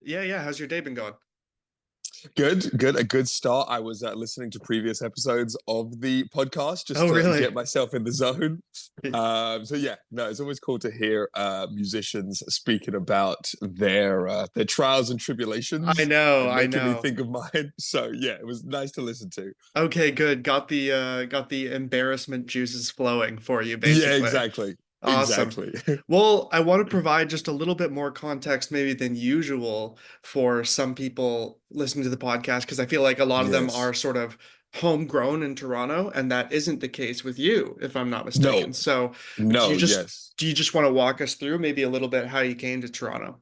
Yeah. How's your day been going? Good, good. A good start. I was listening to previous episodes of the podcast just Oh, to really? get myself in the zone. So yeah, no, it's always cool to hear musicians speaking about their trials and I tribulations know, and I making me know. think of mine. So yeah, it was nice to listen to. Okay, good. Got the embarrassment juices flowing for you, Yeah, basically. exactly, Awesome. exactly. Well, I want to provide just a little bit more context maybe than usual for some people listening to the podcast because I feel like a lot of them are Yes. sort of homegrown in Toronto, and that isn't the case with you, if I'm not mistaken. No, So, do you no, just yes. do you just want to walk us through maybe a little bit how you came to Toronto?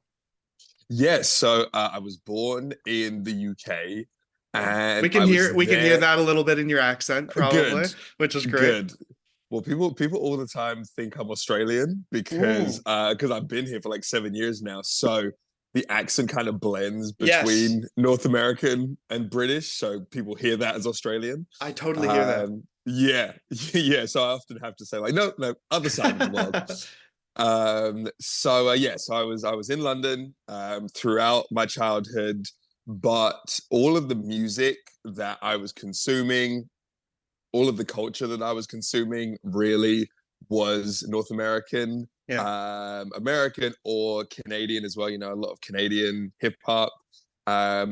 Yes, so I was born in the UK Oh, and we can I hear was we can hear there. that a little bit in your accent, Good, probably, which is great. good. Well, people all the time think I'm Australian because Ooh, I've been here for like 7 years now. So the accent kind of blends yes, between North American and British. So people hear that as Australian. I totally hear that. Yeah, yeah. So I often have to say like, no, no, other side of the world. So I was in London throughout my childhood, but all of the music that I was consuming, all of the culture that I was consuming really was North American, Yeah, American or Canadian as well. You know, a lot of Canadian hip hop.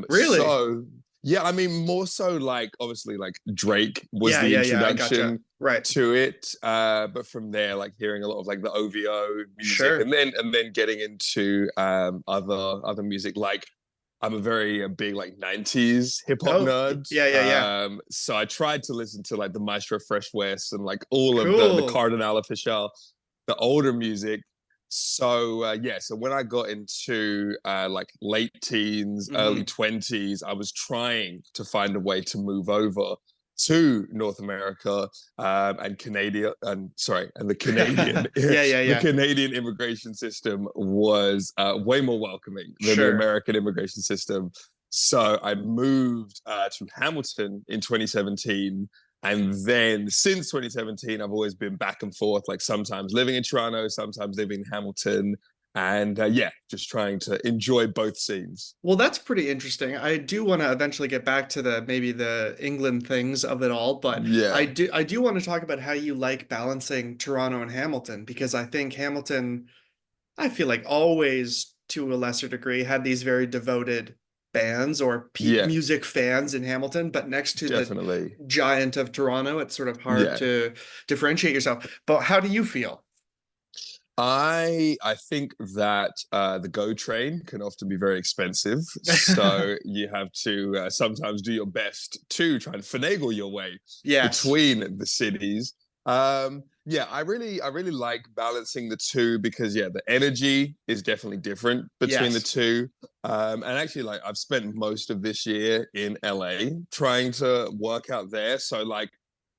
really? So yeah, I mean, more so like obviously like Drake was the Yeah, I gotcha. introduction Right. to it, but from there, like hearing a lot of like the OVO music, Sure. and then getting into other music like I'm a big like 90s hip hop Oh, nerd. yeah. So I tried to listen to like the Maestro Fresh West and like all of the Cool. Cardinal Official, the older music. So yeah, so when I got into like late teens, early Hmm. 20s, I was trying to find a way to move over to North America and Canadian and sorry, and the Canadian the Yeah. Canadian immigration system was way more welcoming than the Sure. American immigration system. So I moved to Hamilton in 2017. And then since 2017, I've always been back and forth, like sometimes living in Toronto, sometimes living in Hamilton. And yeah, just trying to enjoy both scenes. Well, that's pretty interesting. I do want to eventually get back to the maybe the England things of it all, but Yeah, I do want to talk about how you like balancing Toronto and Hamilton because I think Hamilton, I feel like always to a lesser degree had these very devoted bands or pe yeah, music fans in Hamilton, but next to the definitely. giant of Toronto, it's sort of hard Yeah. to differentiate yourself. But how do you feel? I think that the GO train can often be very expensive, so you have to sometimes do your best to try and finagle your way Yes. between the cities. Yeah, I really like balancing the two because yeah, the energy is definitely different between the Yes. two. And actually, like I've spent most of this year in LA trying to work out there, so like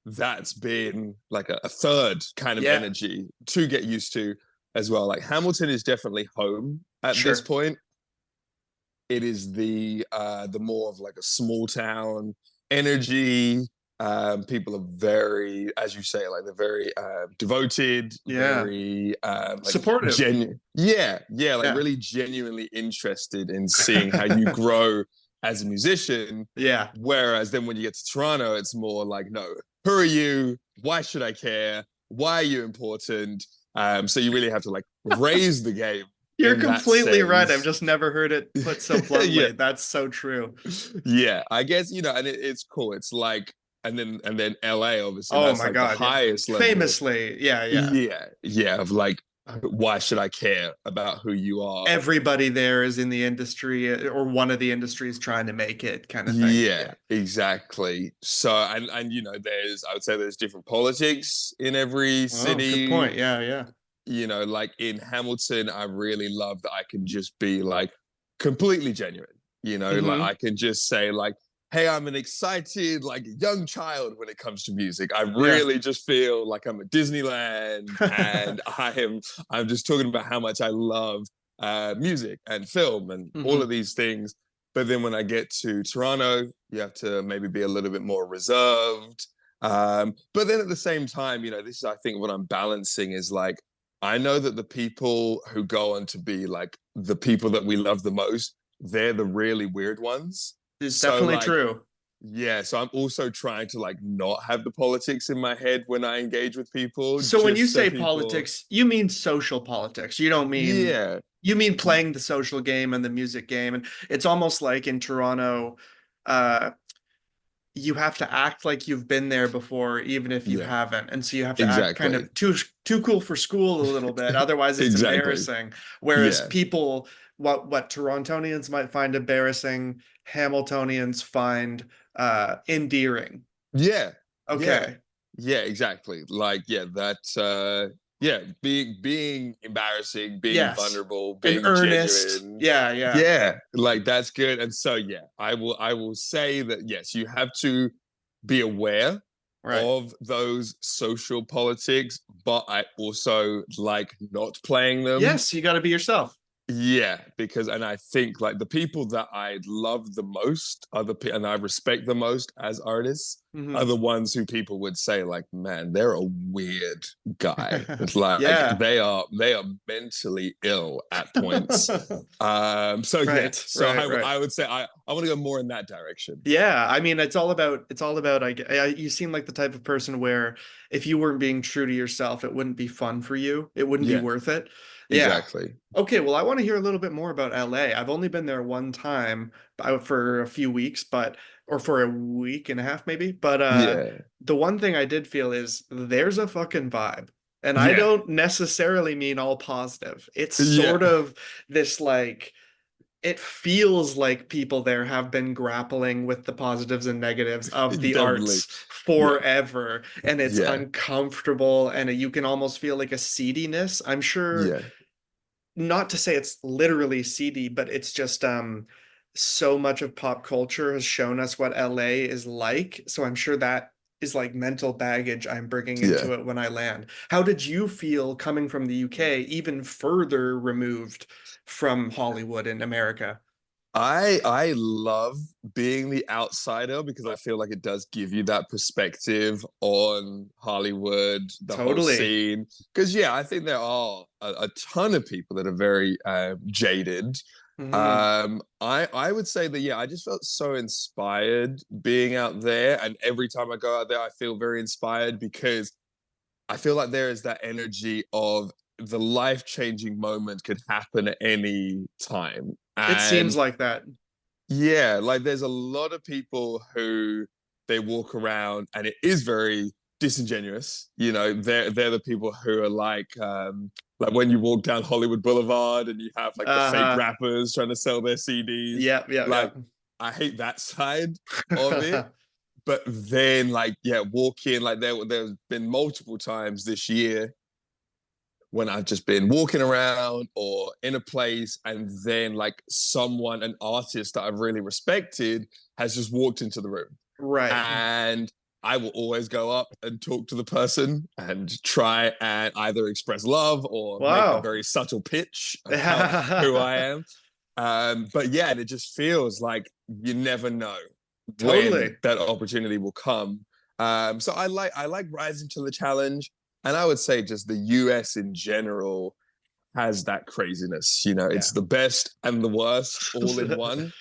that's been like a third kind of Yeah. energy to get used to as well. Like Hamilton is definitely home at this Sure. point. It is the more of like a small town energy. People are very, as you say, like they're very devoted, Yeah. very like Supportive. genuine. Yeah, yeah, like Yeah. really genuinely interested in seeing how you grow as a musician. Yeah. Whereas then when you get to Toronto, it's more like, no, who are you? Why should I care? Why are you important? So you really have to like raise the game You're in that completely right. I've sense. just never heard it put so Yeah, bluntly. That's so true. yeah. I guess and it's cool. It's like, and then LA, obviously, Oh that's my like the God, yeah. highest level. Famously, yeah. Yeah, yeah. Of like, why should I care about who you are? Everybody there is in the industry or one of the industries trying to make it kind of thing. Yeah, Yeah. exactly. So, and I would say there's different politics in every Oh, good city. point. Yeah. Like in Hamilton, I really love that I can just be like completely genuine. Like Hmm. I can just say like, "Hey, I'm an excited like young child when it comes to music. I Yeah. really just feel like I'm at Disneyland, and I'm just talking about how much I love music and film and all Hmm. of these things." But then when I get to Toronto, you have to maybe be a little bit more reserved. But then at the same time, this is I think what I'm balancing is like I know that the people who go on to be like the people that we love the most, they're the really weird ones. It's So definitely like, true. yeah, so I'm also trying to like not have the politics in my head when I engage with people, So when you just so say people, politics, you mean social politics. You don't mean yeah, you mean playing the social game and the music game. And it's almost like in Toronto, uh, you have to act like you've been there before, even if you yeah, haven't. And so you have to act kind exactly, of too cool for school a little bit. Otherwise, it's exactly, embarrassing. Whereas yeah, people, what Torontonians might find embarrassing, Hamiltonians find endearing. yeah, yeah, Okay. yeah, exactly. Like, yeah, that, yeah, being embarrassing, being Yes. vulnerable, And being earnest. genuine, Yeah, yeah. yeah, like that's good. And so, yeah, I will say that yes, you have to be aware Right. of those social politics, but I also like not playing them. Yes, you got to be yourself. Yeah, because and I think like the people that I love the most are and I respect the most as artists are Hmm. the ones who people would say like, man, they're a weird guy. It's like Yeah. they are mentally ill at points. So yeah, Right, so right, I right. I would say I want to go more in that direction. Yeah, I mean, it's all about you seem like the type of person where if you weren't being true to yourself, it wouldn't be fun for you. It wouldn't be Yeah, worth it. Yeah. exactly. Okay, well, I want to hear a little bit more about LA. I've only been there one time for a few weeks, but or for a week and a half maybe. But Yeah, the one thing I did feel is there's a fucking vibe. And I yeah, don't necessarily mean all positive. It's yeah, sort of this like it feels like people there have been grappling with the positives and negatives of the definitely. arts Yeah, forever, and it's yeah, uncomfortable, and you can almost feel like a seediness. I'm sure, yeah, not to say it's literally seedy, but it's just so much of pop culture has shown us what LA is like. So I'm sure that is like mental baggage I'm bringing yeah. into it when I land. How did you feel coming from the UK, even further removed from Hollywood in America? I love being the outsider because I feel like it does give you that perspective on Hollywood, the whole Totally. scene. Because yeah, I think there are a ton of people that are very jaded. Hmm. I would say that yeah, I just felt so inspired being out there, and every time I go out there, I feel very inspired because I feel like there is that energy of the life-changing moment could happen at any time. It seems And like that. yeah, like there's a lot of people who they walk around and it is very disingenuous. You know, they're the people who are like when you walk down Hollywood Boulevard and you have like the fake Uh-huh. rappers trying to sell their CDs. Yep, yep, Like yep. I hate that side of it. But then like yeah, walk in like there's been multiple times this year when I've just been walking around or in a place, and then like someone, an artist that I've really respected, has just walked into the room. Right. And I will always go up and talk to the person and try and either express love or make a Wow. very subtle pitch about who I am. But yeah, and it just feels like you never know when Totally. that opportunity will come. So I like rising to the challenge. And I would say just the US in general has that craziness. You know, Yeah. it's the best and the worst all in one.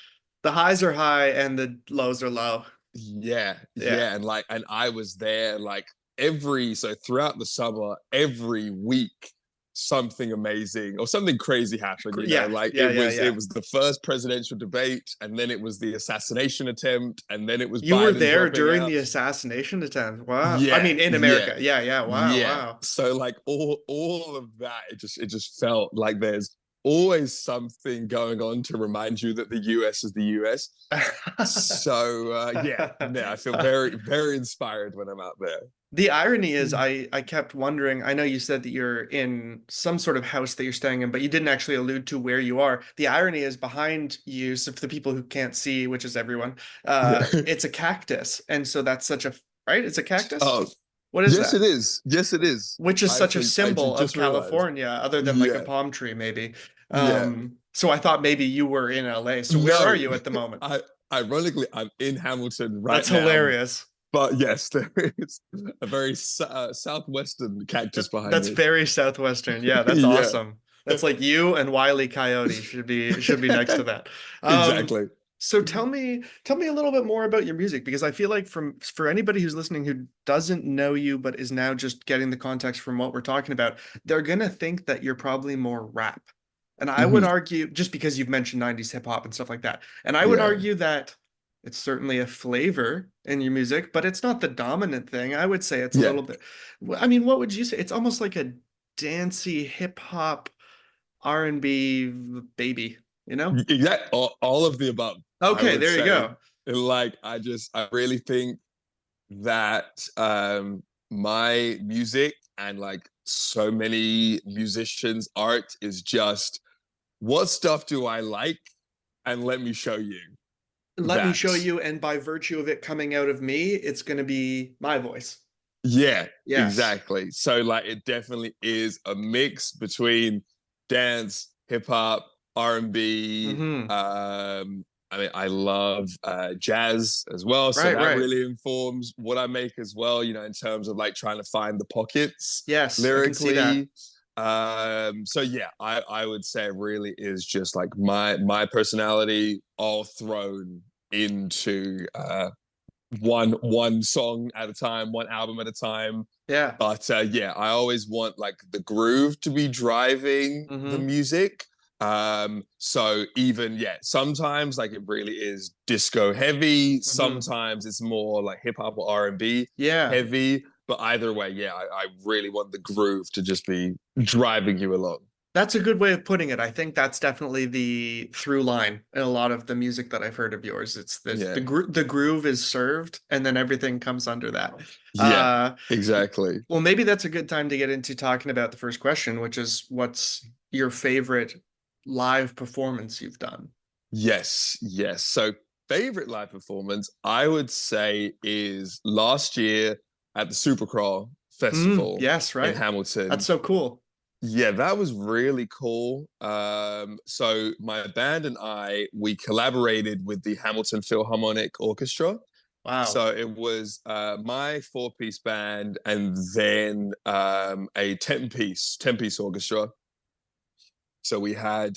The highs are high and the lows are low. Yeah, Yeah. yeah. And I was there like so throughout the summer, every week, something amazing or something crazy happened, you know, Yeah. like Yeah. it Yeah. was it Yeah. was the first presidential debate, and then it was the assassination attempt, and then it was You were Biden there dropping during the out. assassination attempt. Wow. I Yeah, mean, in yeah. America. Yeah. Yeah. Wow. Yeah. Wow. So like all of that, it just felt like there's always something going on to remind you that the US is the US. So yeah, I feel very, very inspired when I'm out there. The irony is, I kept wondering. I know you said that you're in some sort of house that you're staying in, but you didn't actually allude to where you are. The irony is behind you, so for the people who can't see, which is everyone, Yeah. it's a cactus, and so that's such a right. It's a cactus. Oh, What is yes, it that? is. Yes, it is. Which is I such a think I symbol of just realized. California, other than like a Yeah, palm tree, maybe. yeah. So I thought maybe you were in LA. So where are No, you at the moment? I ironically I'm in Hamilton right That's now, hilarious. but yes, there is a very southwestern cactus behind That's me. very Southwestern. Yeah, that's Yeah. awesome. That's like you and Wile E. Coyote should be next to that. Um, Exactly. so tell me a little bit more about your music because I feel like for anybody who's listening who doesn't know you but is now just getting the context from what we're talking about, they're gonna think that you're probably more rap. And I would Mhm. argue, just because you've mentioned 90s hip hop and stuff like that, and I would Yeah. argue that it's certainly a flavor in your music, but it's not the dominant thing. I would say it's a Yeah. little bit, I mean, what would you say? It's almost like a dancey hip hop R&B baby, you know? Exactly. All of the above, I Okay, would there you say. go. Like, I really think that my music and like so many musicians' art is just what stuff do I like? And let me show you Let me that. show you, and by virtue of it coming out of me, it's going to be my voice. Yeah, Yes. exactly. So like it definitely is a mix between dance, hip hop, R&B. Mm-hmm. I mean, I love jazz as well, so Right, that right. really informs what I make as well. In terms of like trying to find the pockets Yes, I can see that. lyrically. So yeah, I would say it really is just like my personality all thrown into one song at a time, one album at a time. Yeah. But yeah, I always want like the groove to be driving the Mm-hmm. music. So even yeah, sometimes like it really is disco heavy. Mm-hmm. Sometimes it's more like hip hop or R&B Yeah. heavy. But either way, yeah, I really want the groove to just be driving you along. That's a good way of putting it. I think that's definitely the through line in a lot of the music that I've heard of yours. It's this Yeah, the groove is served and then everything comes under that. yeah, Uh exactly. well, maybe that's a good time to get into talking about the first question, which is what's your favorite live performance you've done? Yes, yes. So favorite live performance, I would say, is last year at the Supercrawl Festival Yes, in right. That's Hamilton. so cool. Yeah, that was really cool. So my band and we collaborated with the Hamilton Philharmonic Orchestra. Wow. So it was my four-piece band and then a 10-piece orchestra. So we had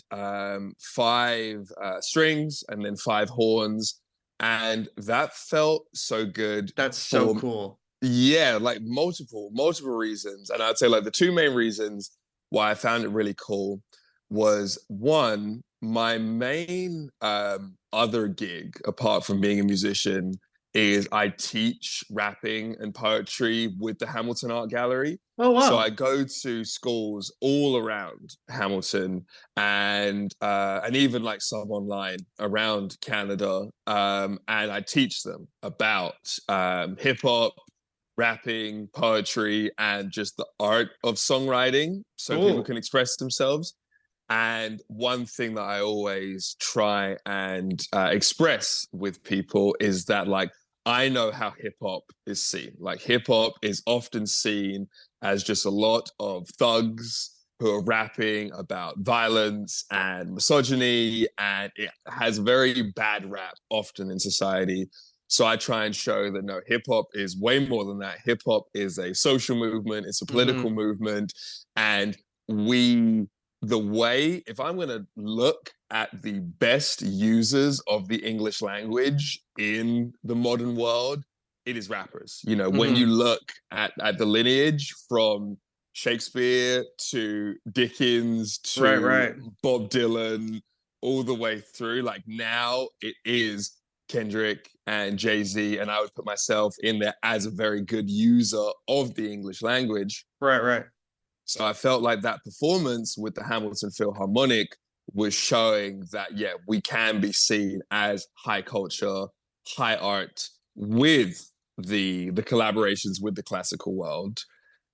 five strings and then five horns, and that felt so good That's so for cool. yeah, like multiple reasons. And I'd say like the two main reasons why I found it really cool was one, my main other gig apart from being a musician is I teach rapping and poetry with the Hamilton Art Gallery. Oh, So wow. I go to schools all around Hamilton and even like some online around Canada, and I teach them about hip hop, rapping, poetry, and just the art of songwriting so people Cool. can express themselves. And one thing that I always try and express with people is that, like, I know how hip hop is seen. Like, hip hop is often seen as just a lot of thugs who are rapping about violence and misogyny, and it has very bad rap often in society. So I try and show that no, hip hop is way more than that. Hip hop is a social movement, it's a political Hmm. movement, and we the way, if I'm going to look at the best users of the English language in the modern world, it is rappers. When you Hmm. look at the lineage from Shakespeare to Dickens Right, to right. Bob Dylan, all the way through, like now it is Kendrick and Jay-Z, and I would put myself in there as a very good user of the English language. Right, right. So I felt like that performance with the Hamilton Philharmonic was showing that, yeah, we can be seen as high culture, high art with the collaborations with the classical world.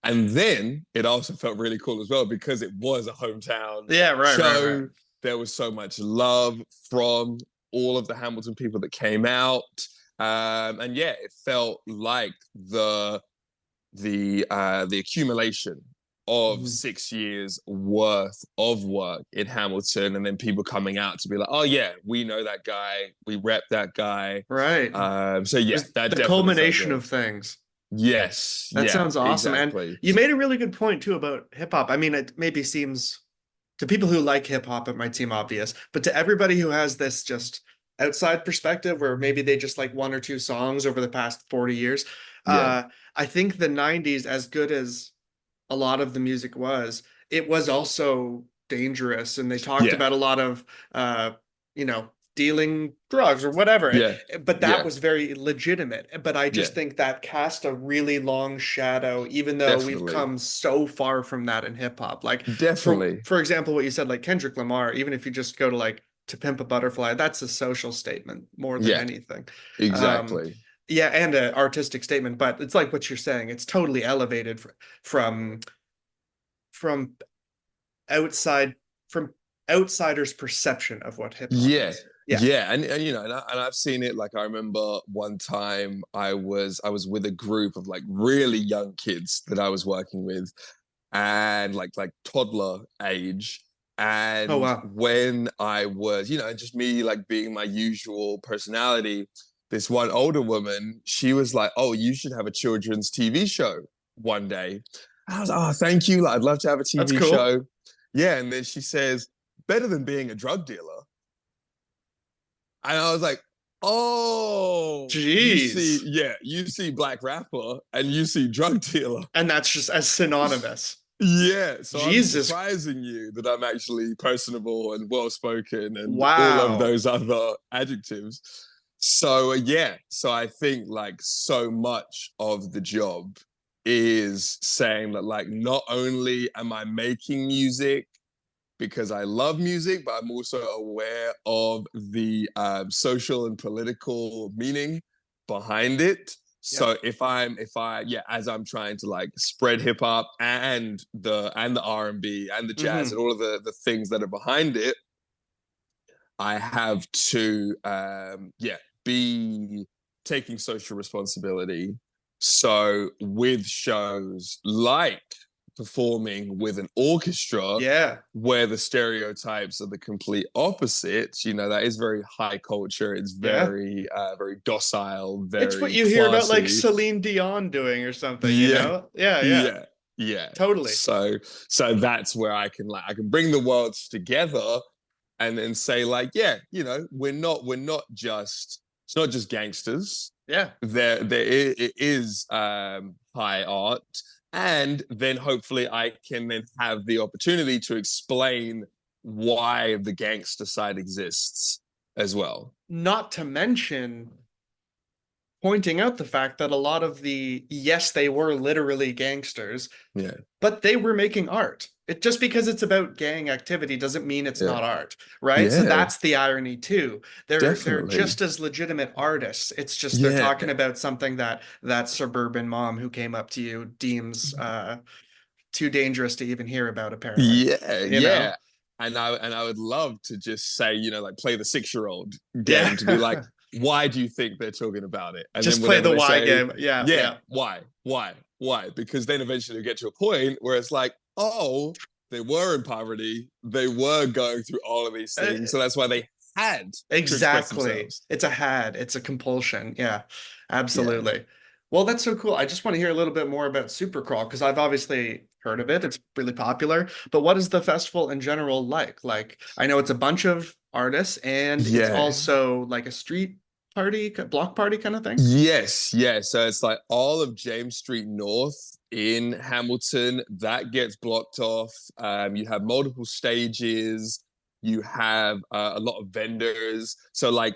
And then it also felt really cool as well because it was a hometown Yeah, right, right, right. show. There was so much love from all of the Hamilton people that came out. And yeah, it felt like the accumulation of Mhm. 6 years worth of work in Hamilton, and then people coming out to be like, "Oh yeah, we know that guy, we rep that guy." Right. So yeah, Just that the definitely felt culmination good. of things. Yes, That yeah, sounds awesome. And exactly. you made a really good point too about hip hop. I mean, it maybe seems To people who like hip hop, it might seem obvious, but to everybody who has this just outside perspective, where maybe they just like one or two songs over the past 40 years, Yeah, uh, I think the 90s, as good as a lot of the music was, it was also dangerous. And they talked yeah, about a lot of, uh, you know, dealing drugs or whatever. yeah, But that yeah, was very legitimate. But I yeah, just think that cast a really long shadow, even though we've definitely, come so far from that in hip hop. Like, definitely. for example, what you said, like Kendrick Lamar, even if you just go to like To Pimp a Butterfly, that's a social statement more than Yeah, anything. Um, exactly. yeah, and an artistic statement, but it's like what you're saying. It's totally elevated from from outside from outsiders' perception of what hip hop Yeah, is. Yeah. yeah, and you know, and I've seen it. Like I remember one time I was with a group of like really young kids that I was working with, and like toddler age. Oh And wow. when I was, you know, just me like being my usual personality, this one older woman, she was like, "Oh, you should have a children's TV show one day." I was like, "Oh, thank you. Like, I'd love to have a That's TV cool. show." Yeah, and then she says, "Better than being a drug dealer." And I was like, "Oh, you see, Jeez. yeah, you see black rapper and you see drug dealer." And that's just as synonymous. Yeah, so I'm Jesus. surprising you that I'm actually personable and well spoken and all of Wow. those other adjectives. So yeah, so I think like so much of the job is saying that like not only am I making music because I love music, but I'm also aware of the social and political meaning behind it. Yeah. So yeah, as I'm trying to like spread hip hop and the R&B and the jazz and Hmm. all of the things that are behind it, I have to yeah, be taking social responsibility. So with shows like performing with an orchestra Yeah. where the stereotypes are the complete opposites, you know, that is very high culture. It's Yeah. very very docile, It's what very you hear about like classy. Celine Dion doing or something, you Yeah. know? Yeah, yeah. Yeah. Yeah. Totally. So that's where I can bring the worlds together and then say like, yeah, you know, we're not just it's not just gangsters. Yeah. It is high art, and then hopefully I can then have the opportunity to explain why the gangster side exists as well. Not to mention pointing out the fact that a lot of the, yes, they were literally gangsters, Yeah, but they were making art. It just because it's about gang activity doesn't mean it's yeah, not art, right? So yeah, that's the irony too. They're definitely. just as legitimate artists. It's just they're Yeah, talking about something that that suburban mom who came up to you deems too dangerous to even hear about, apparently. yeah, You yeah. know? And I would love to just say, you know, like play the 6-year-old Yeah. game to be like, why do you think they're talking about it? And then Just play whenever the they Y say, game. Yeah, yeah, yeah. why? Because then eventually you get to a point where it's like, oh, they were in poverty, they were going through all of these Uh, things, so that's why they had to express Exactly. themselves. It's a had, it's a compulsion. Yeah, Yeah, absolutely. Well, that's so cool. I just want to hear a little bit more about Supercrawl because I've obviously heard of it. It's really popular. But what is the festival in general like? Like, I know it's a bunch of artists and it's yeah. also like a street party, block party kind of thing. Yes, yes. So it's like all of James Street North in Hamilton that gets blocked off. You have multiple stages. You have a lot of vendors. So like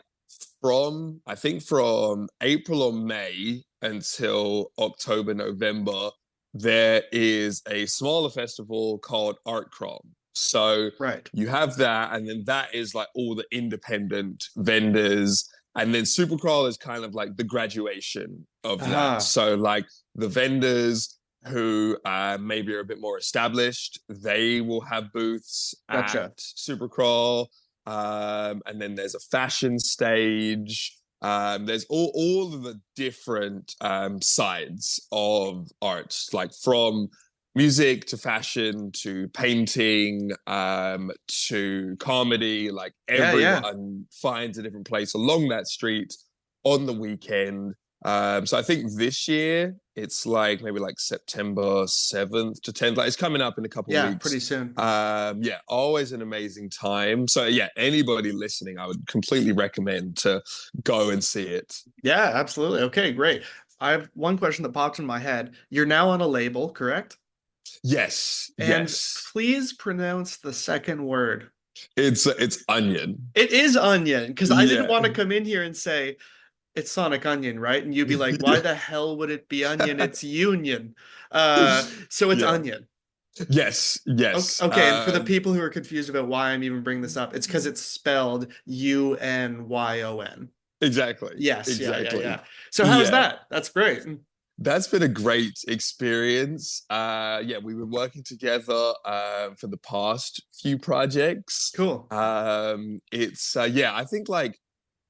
from I think from April or May until October, November, there is a smaller festival called Art Crawl. So Right. you have that, and then that is like all the independent vendors, and then Supercrawl is kind of like the graduation of that. Ah, So like the vendors who maybe are a bit more established, they will have booths at gotcha. Supercrawl. And then there's a fashion stage. There's all of the different sides of art, like from music to fashion to painting to comedy. Like Yeah, yeah. everyone finds a different place along that street on the weekend. So I think this year It's like maybe like September 7th to 10th. Like it's coming up in a couple of Yeah, weeks. pretty soon. Yeah, always an amazing time. So yeah, anybody listening, I would completely recommend to go and see it. Yeah, absolutely. Okay, great. I have one question that popped in my head. You're now on a label, correct? Yes, And yes. please pronounce the second word. It's onion. It is onion, because I didn't Yeah. want to come in here and say it's Sonic Onion, right? And you'd be like, why the hell would it be onion? It's Union. So it's Yeah. onion. Yes, yes. Okay, and for the people who are confused about why I'm even bringing this up, it's because it's spelled Unyon. Exactly. Yes, yeah, yeah, Exactly. yeah. So how's Yeah. that? That's great. That's been a great experience. Yeah, we've been working together for the past few projects. Cool. It's yeah, I think like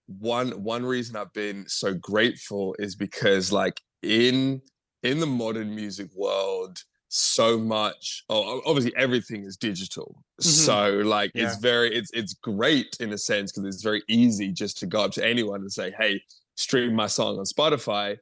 one reason I've been so grateful is because like in the modern music world, so much, oh, obviously everything is digital. Hmm. So like Yeah. it's great in a sense because it's very easy just to go up to anyone and say, hey, stream my song on Spotify.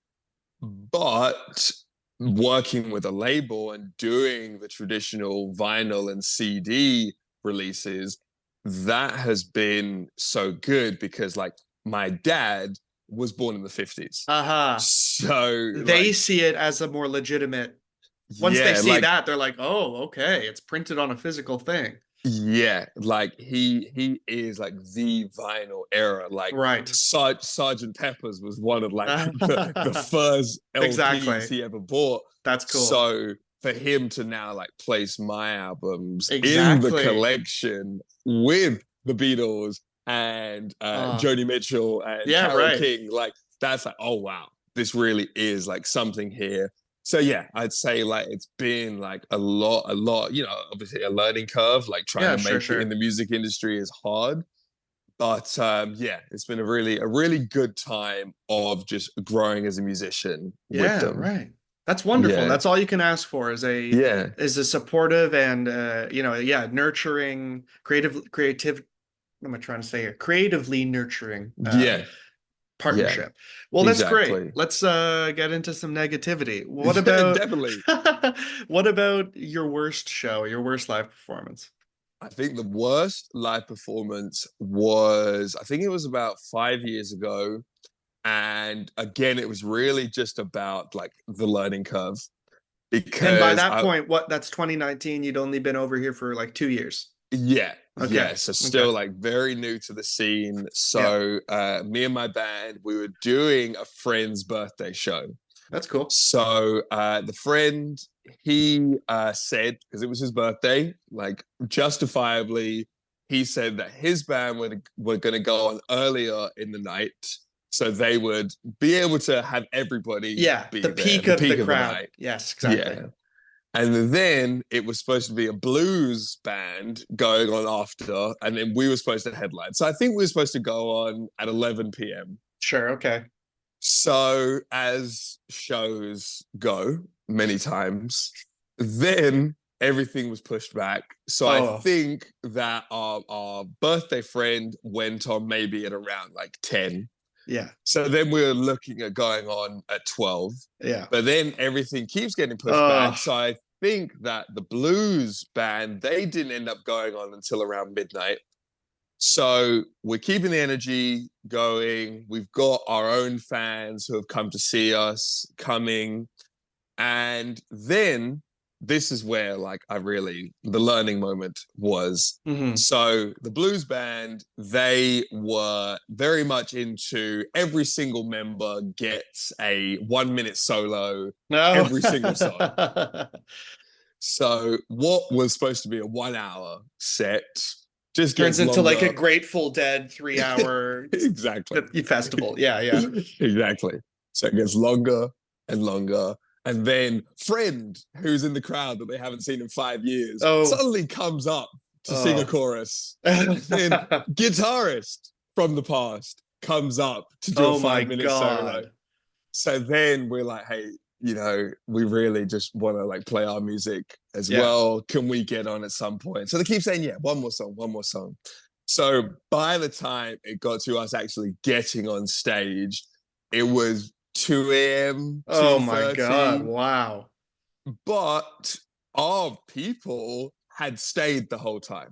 But working with a label and doing the traditional vinyl and CD releases, that has been so good because like my dad was born in the 50s. Uh-huh. So They like see it as a more legitimate. Once they yeah, see like that, they're like, "Oh, okay, it's printed on a physical thing." yeah, like he is like the vinyl era. Like Right. Sergeant Pepper's was one of like the first LPs Exactly. he ever bought. That's cool. So for him to now like place my albums in the Exactly. collection with the Beatles and Uh, Joni Mitchell and yeah, Carole right. King, like that's like, oh wow, this really is like something here. So yeah, I'd say like it's been like a lot, obviously a learning curve, like trying Yeah, to sure, make it in sure. the music industry is hard. But yeah, it's been a really good time of just growing as a musician with Yeah, them. right. That's wonderful. Yeah. That's all you can ask for Yeah. is a supportive and yeah, nurturing, creative, what am I trying to say here? Creatively nurturing Yeah. Yeah. partnership. Well, that's great. Exactly. Let's get into some negativity. What about Definitely. what about your worst show, your worst live performance? I think the worst live performance was, I think it was about 5 years ago. And again, it was really just about like the learning curve And by because that point, what that's 2019, you'd only been over here for like 2 years. yeah, Okay. yeah. So Okay. still like very new to the scene. Yeah. So me and my band, we were doing a friend's birthday show. That's cool. So the friend, he said, because it was his birthday, like justifiably, he said that his band were going to go on earlier in the night. So they would be able to have everybody Yeah, be the there, peak the of the peak of the crowd. night. Yes, exactly. Yeah. And then it was supposed to be a blues band going on after, and then we were supposed to headline. So I think we were supposed to go on at 11 p.m. Sure, okay. So, as shows go many times, then everything was pushed back. So, I Oh, think that our birthday friend went on maybe at around like 10. yeah. So, then we were looking at going on at 12. Yeah. But then everything keeps getting pushed back. Oh, So, I think that the blues band, they didn't end up going on until around midnight. So we're keeping the energy going. We've got our own fans who have come to see us coming. And then this is where like the learning moment was. hmm. So the blues band, they were very much into every single member gets a 1 minute solo No. every single song. So what was supposed to be a 1 hour set just Turns gets into like a longer. Grateful Dead 3 hour Exactly. festival. Yeah, yeah. Exactly. So it gets longer and longer. And then friend who's in the crowd that they haven't seen in 5 years Oh, suddenly comes up to sing a oh. chorus. Then guitarist from the past comes up to do a Oh my 5 minute solo. God. So then we're like, hey, we really just want to like play our music as Yeah. well. Can we get on at some point? So they keep saying, yeah, one more song, one more song. So by the time it got to us actually getting on stage, it was 2 a.m., Oh my God. 2:30. Wow. But our people had stayed the whole time.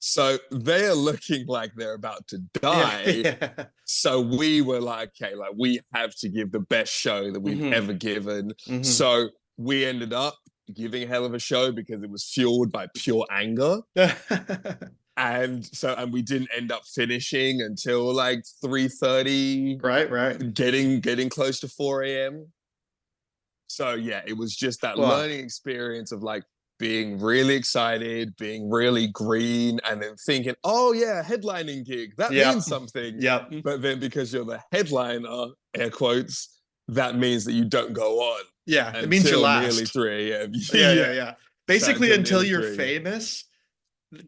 So they are looking like they're about to Yeah. die. Yeah. So we were like, okay, like we have to give the best show that we've Hmm. ever given. Hmm. So we ended up giving a hell of a show because it was fueled by pure anger. And we didn't end up finishing until like 3:30, Right, right. getting close to 4 a.m. So yeah, it was just that Fuck. learning experience of like being really excited, being really green, and then thinking, oh yeah, headlining gig, that Yep. means something. Yep. But then because you're the headliner, air quotes, that means that you don't go on Yeah. It means you until nearly last. 3 a.m. Yeah, Yeah. yeah, yeah. So Basically, until until nearly you're 3. famous,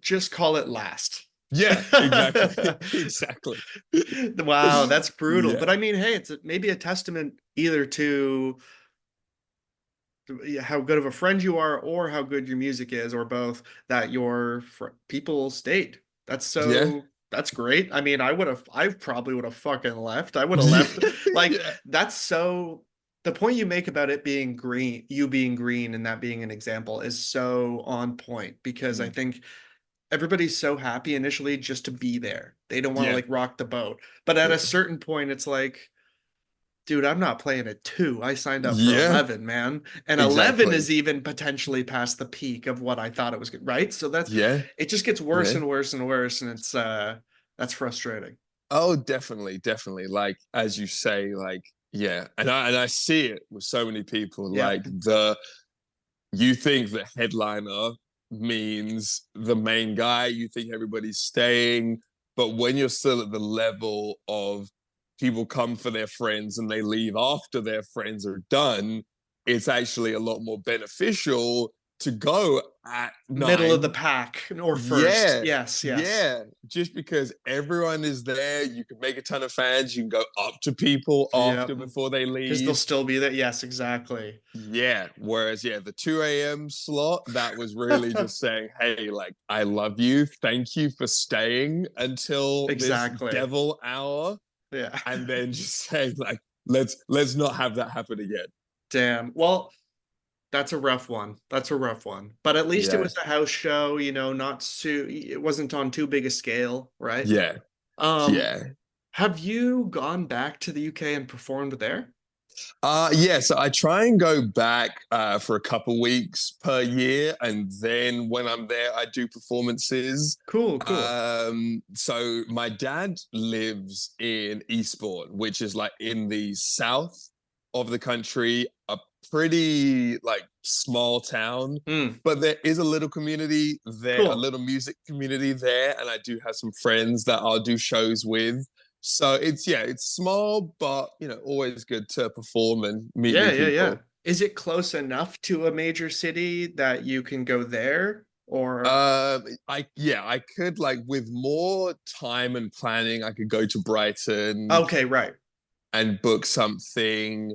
just call it last. Yeah, exactly. Exactly. Wow, that's brutal. Yeah. But I mean, hey, maybe a testament either to how good of a friend you are or how good your music is or both that your people stayed. Yeah. That's great. I mean, I probably would have fucking left. I would have Yeah. left. Like Yeah. that's so the point you make about it being green, you being green and that being an example is so on point because I Mm. think everybody's so happy initially just to be there. They don't want to Yeah. like rock the boat. But at Yeah. a certain point it's like dude, I'm not playing at 2. I signed up for Yeah. 11, man. And 11 Exactly. is even potentially past the peak of what I thought it was, right? So Yeah. it just gets worse Yeah. and worse and worse and it's that's frustrating. Oh, definitely, definitely. Like as you say, like yeah, and I see it with so many people. Yeah. Like the you think the headliner means the main guy. You think everybody's staying, but when you're still at the level of people come for their friends and they leave after their friends are done, it's actually a lot more beneficial to go at Middle of the 9. pack or first. Yeah, Yes, yes. yeah. Just because everyone is there, you can make a ton of fans. You can go up to people Yep. after before they Because they'll leave. still be there. Yes, exactly. Yeah. Whereas, yeah, the 2 a.m. slot, that was really just saying, hey, like, I love you. Thank you for staying until this Exactly. devil hour. Yeah. And then just saying, like, let's not have that happen again. Damn. Well, that's a rough one. That's a rough one. But at least it Yeah. was a house show, not it wasn't on too big a scale, right? Yeah. Um, Yeah. have you gone back to the UK and performed there? Yeah, so I try and go back for a couple weeks per year, and then when I'm there, I do performances. Cool, cool. So my dad lives in Eastbourne, which is like in the south of the country, a pretty like small town, Mm, but there is a little community there, a cool. little music community there, and I do have some friends that I'll do shows with. So it's small, but always good to perform and meet Yeah, new yeah, yeah. people. Is it close enough to a major city that you can go there? Or I could like with more time and planning, I could go to Brighton okay, right. and book something.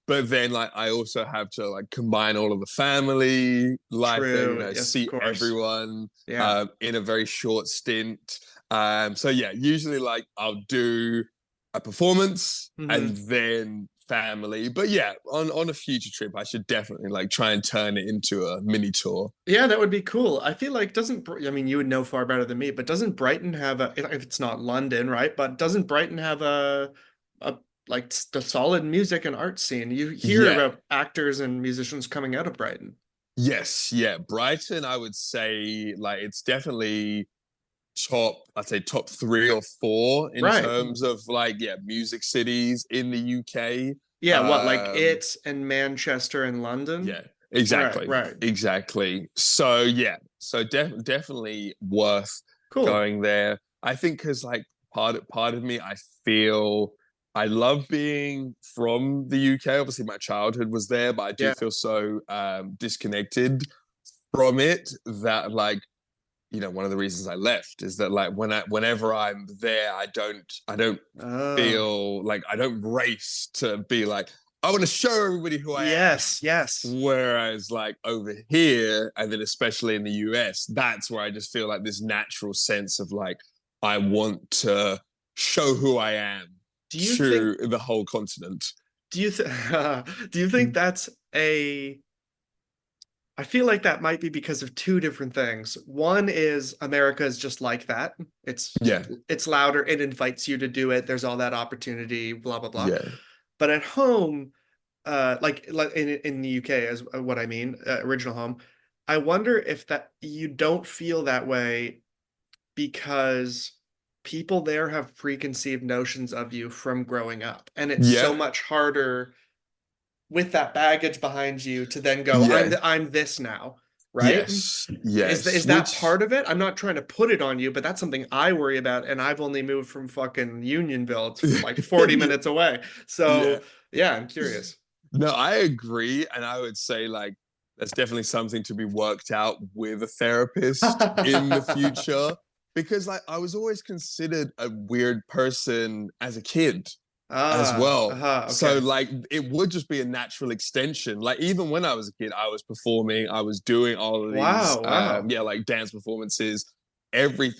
But then like I also have to like combine all of the family life there, True. Yes, of see course. everyone Yeah. in a very short stint. So yeah, usually like I'll do a performance and Hmm. then family. But yeah, on a future trip, I should definitely like try and turn it into a mini tour. Yeah, that would be cool. I feel like I mean, you would know far better than me, but doesn't Brighton have if it's not London, right? But doesn't Brighton have a like the solid music and art scene? You hear Yeah. about actors and musicians coming out of Brighton. Yes, yeah. Brighton, I would say like it's definitely I'd say top 3 or 4 in Right. terms of like, yeah, music cities in the UK. Yeah, what like Um, it and Manchester and yeah, London? Right, exactly. right. Exactly. So yeah, so definitely worth Cool. going there. I think because like part of me, I feel I love being from the UK. Obviously, my childhood was there, but I do Yeah. feel so disconnected from it that like one of the reasons I left is that like whenever I'm there, I don't Oh. feel like I don't race to be like, I want to show everybody who I am. Yes, yes. Whereas like over here, and then especially in the US, that's where I just feel like this natural sense of like, I want to show who I am Do you think to the whole continent. do you th do you think that's a I feel like that might be because of two different things. One is America is just like that. It's Yeah, it's louder, it invites you to do it. There's all that opportunity, blah blah blah. yeah, But at home, like in the UK is what I mean, original home. I wonder if that you don't feel that way because people there have preconceived notions of you from growing up, and it's so yeah, much harder with that baggage behind you to then go, yeah. I'm this now, right? Yes, Is yes. that Which, part of it? I'm not trying to put it on you, but that's something I worry about, and I've only moved from fucking Unionville. It's like 40 yeah, minutes away. yeah. So yeah, I'm curious. No, I agree, and I would say like that's definitely something to be worked out with a therapist in the future because like I was always considered a weird person as a kid as well. So Okay. like it would just be a natural extension. Like even when I was a kid, I was performing, I was doing all of these Wow. yeah, like dance performances, every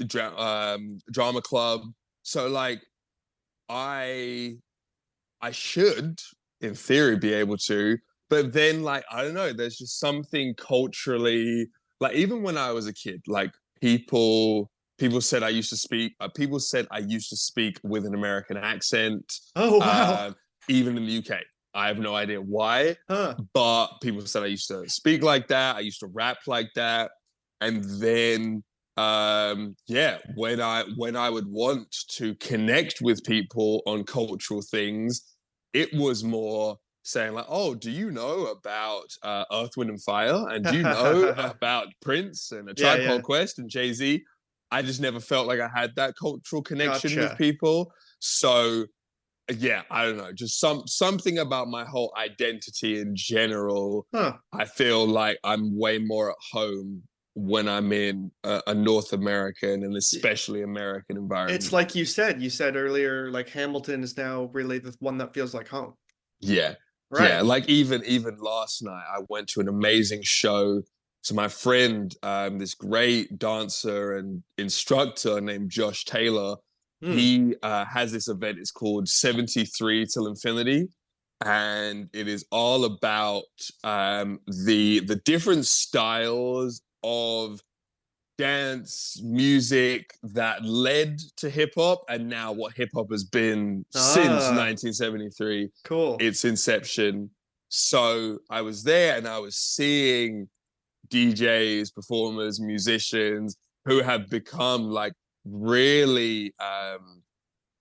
drama club. So like I I should, in theory, be able to. But then, like, I don't know, there's just something culturally, like, even when I was a kid, like, people said I used to speak, people said I used to speak with an American accent, Oh, wow. uh, even in the UK. I have no idea why, Huh. but people said I used to speak like that. I used to rap like that. And then yeah, when I would want to connect with people on cultural things, it was more saying like, oh, do you know about Earth, Wind and Fire, and do you know about Prince and A Yeah, Tribe yeah. Called Quest and Jay-Z? I just never felt like I had that cultural connection with Gotcha. people. So yeah, I don't know, just something about my whole identity in general. Huh. I feel like I'm way more at home when I'm in a North American and especially American It's environment. like you said earlier, like Hamilton is now really the one that feels like home. Yeah, yeah. Right. Like even last night, I went to an amazing show. So my friend, this great dancer and instructor named Josh Taylor, Hmm. he has this event. It's called 73 Till Infinity, and it is all about the different styles of dance music that led to hip hop and now what hip hop has been since Ah, 1973, cool. its inception. So I was there and I was seeing DJs, performers, musicians who have become like really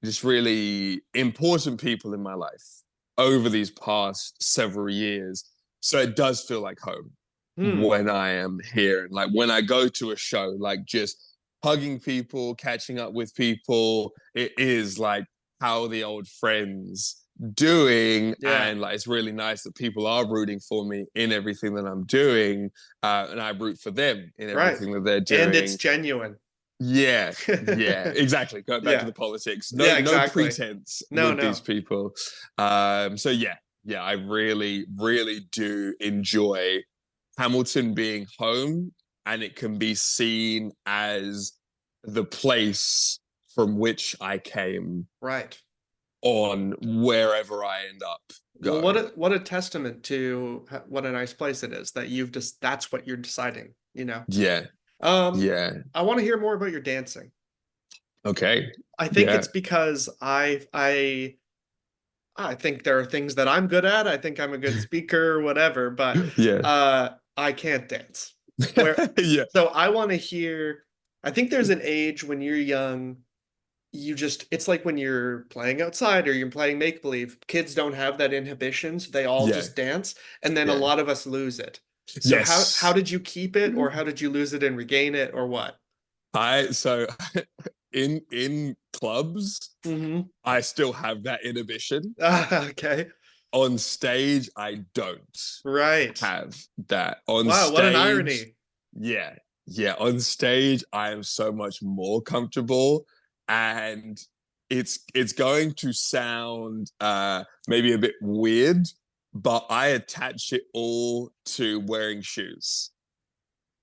just really important people in my life over these past several years. So it does feel like home Hmm. when I am here. Like when I go to a show, like just hugging people, catching up with people, it is like how are the old friends doing, Yeah. and like it's really nice that people are rooting for me in everything that I'm doing, and I root for them in Right. everything that they're And it's doing. genuine. Yeah, yeah, exactly. Going back to Yeah. the politics, Yeah, no exactly. pretense No, with these no. people. So yeah, yeah, I really, really do enjoy Hamilton being home, and it can be seen as the place from which I came Right. on wherever I end up Well, going. what a testament to what a nice place it is that you've just that's what you're deciding, you know. Yeah, Um, yeah, I want to hear more about your dancing. okay, I think yeah, it's because I think there are things that I'm good at. I think I'm a good speaker, whatever, but yeah, I can't dance. Where yeah, so I want to hear I think there's an age when you're young, you just it's like when you're playing outside or you're playing make believe, kids don't have that inhibition, so they all yeah, just dance, and then a yeah. lot of us lose it. So how Yes. did you keep it, or how did you lose it and regain it, or what? So in clubs, Mm-hmm. I still have that inhibition. Okay. On stage, I don't Right. have that. On Wow, what an stage, irony. yeah, yeah. On stage, I am so much more comfortable, and it's going to sound maybe a bit weird, but I attach it all to wearing shoes.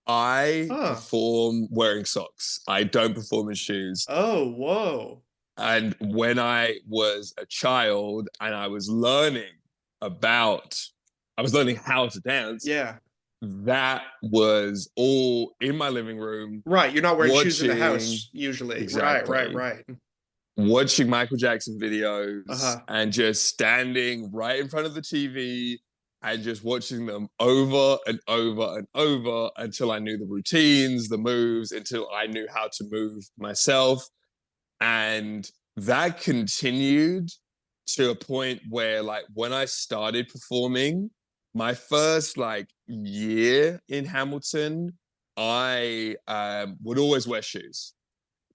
I Huh. perform wearing socks. I don't perform in shoes. Oh, whoa. And when I was a child and I was learning how to dance, Yeah. that was all in my living room, Right. You're not wearing shoes in the watching house usually. Right, right, exactly right. watching Michael Jackson videos Uh-huh. and just standing right in front of the TV and just watching them over and over and over until I knew the routines, the moves, until I knew how to move myself. And that continued to a point where, like, when I started performing, my first like year in Hamilton, I would always wear shoes.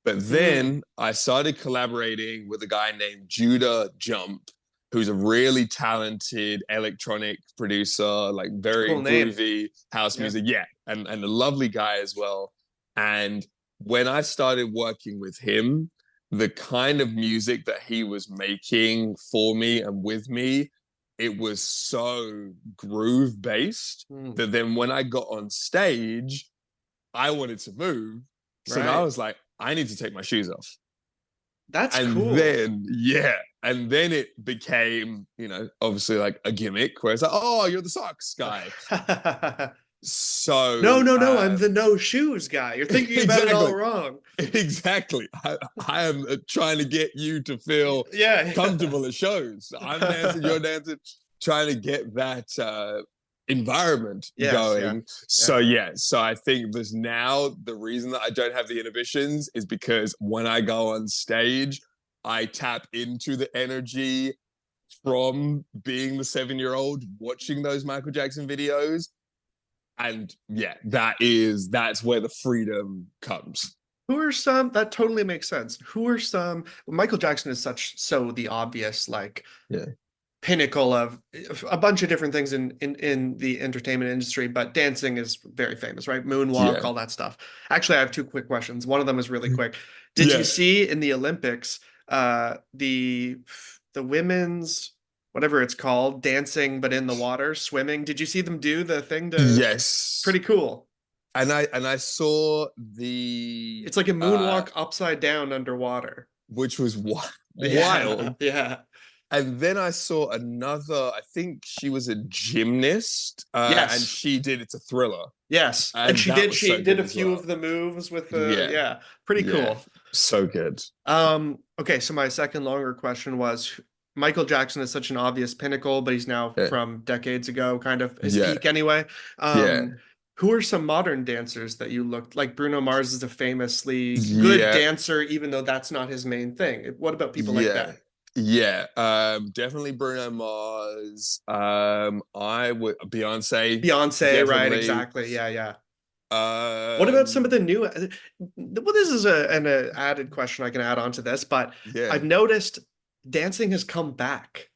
But Mm, then I started collaborating with a guy named Judah Jump, who's a really talented electronic producer, like it's a very cool name. groovy house Yeah. music. Yeah, and a lovely guy as well. And when I started working with him, the kind of music that he was making for me and with me, it was so groove based Mm, that then when I got on stage, I wanted to move. So now I right. was like, I need to take my shoes off. That's And cool. then, yeah. And then it became, obviously like a gimmick where it's like, oh, you're the socks guy. No, So, no, no. I'm the no shoes guy. You're thinking about it all exactly. wrong. Exactly. I am trying to get you to feel Yeah. comfortable at shows. I'm dancing, you're dancing, trying to get that environment Yes, yeah. going. So Yeah. yeah, so I think there's now the reason that I don't have the inhibitions is because when I go on stage, I tap into the energy from being the 7-year-old watching those Michael Jackson videos. And yeah, that's where the freedom comes. Who are some that totally makes sense. Who are some Michael Jackson is so the obvious like Yeah. pinnacle of a bunch of different things in the entertainment industry, but dancing is very famous, right? Moonwalk, Yeah. all that stuff. Actually, I have two quick questions. One of them is really quick. Did you Yeah. see in the Olympics the women's whatever it's called, dancing but in the water, swimming? Did you see them do the thing to Yes. pretty cool. And I saw the It's like a moonwalk upside down underwater. which was Yeah, wild. yeah. And then I saw another, I think she was a gymnast, and Yes. she did It's a Thriller. Yes. And And she that did was she so did good a as few well. of the moves with the Yeah. yeah, pretty Yeah. cool. So good. Okay, so my second longer question was Michael Jackson is such an obvious pinnacle, but he's now Yeah. from decades ago, kind of his Yeah. peak anyway. Yeah. Who are some modern dancers that you looked like? Bruno Mars is a famously good Yeah. dancer, even though that's not his main thing. What about people like Yeah. that? Yeah. Definitely Bruno Mars. I would Beyonce, Beyonce, right? definitely. Exactly. Yeah, yeah. What about some of Um, the new? Well, this is an added question I can add on to this, but yeah. I've noticed dancing has come back.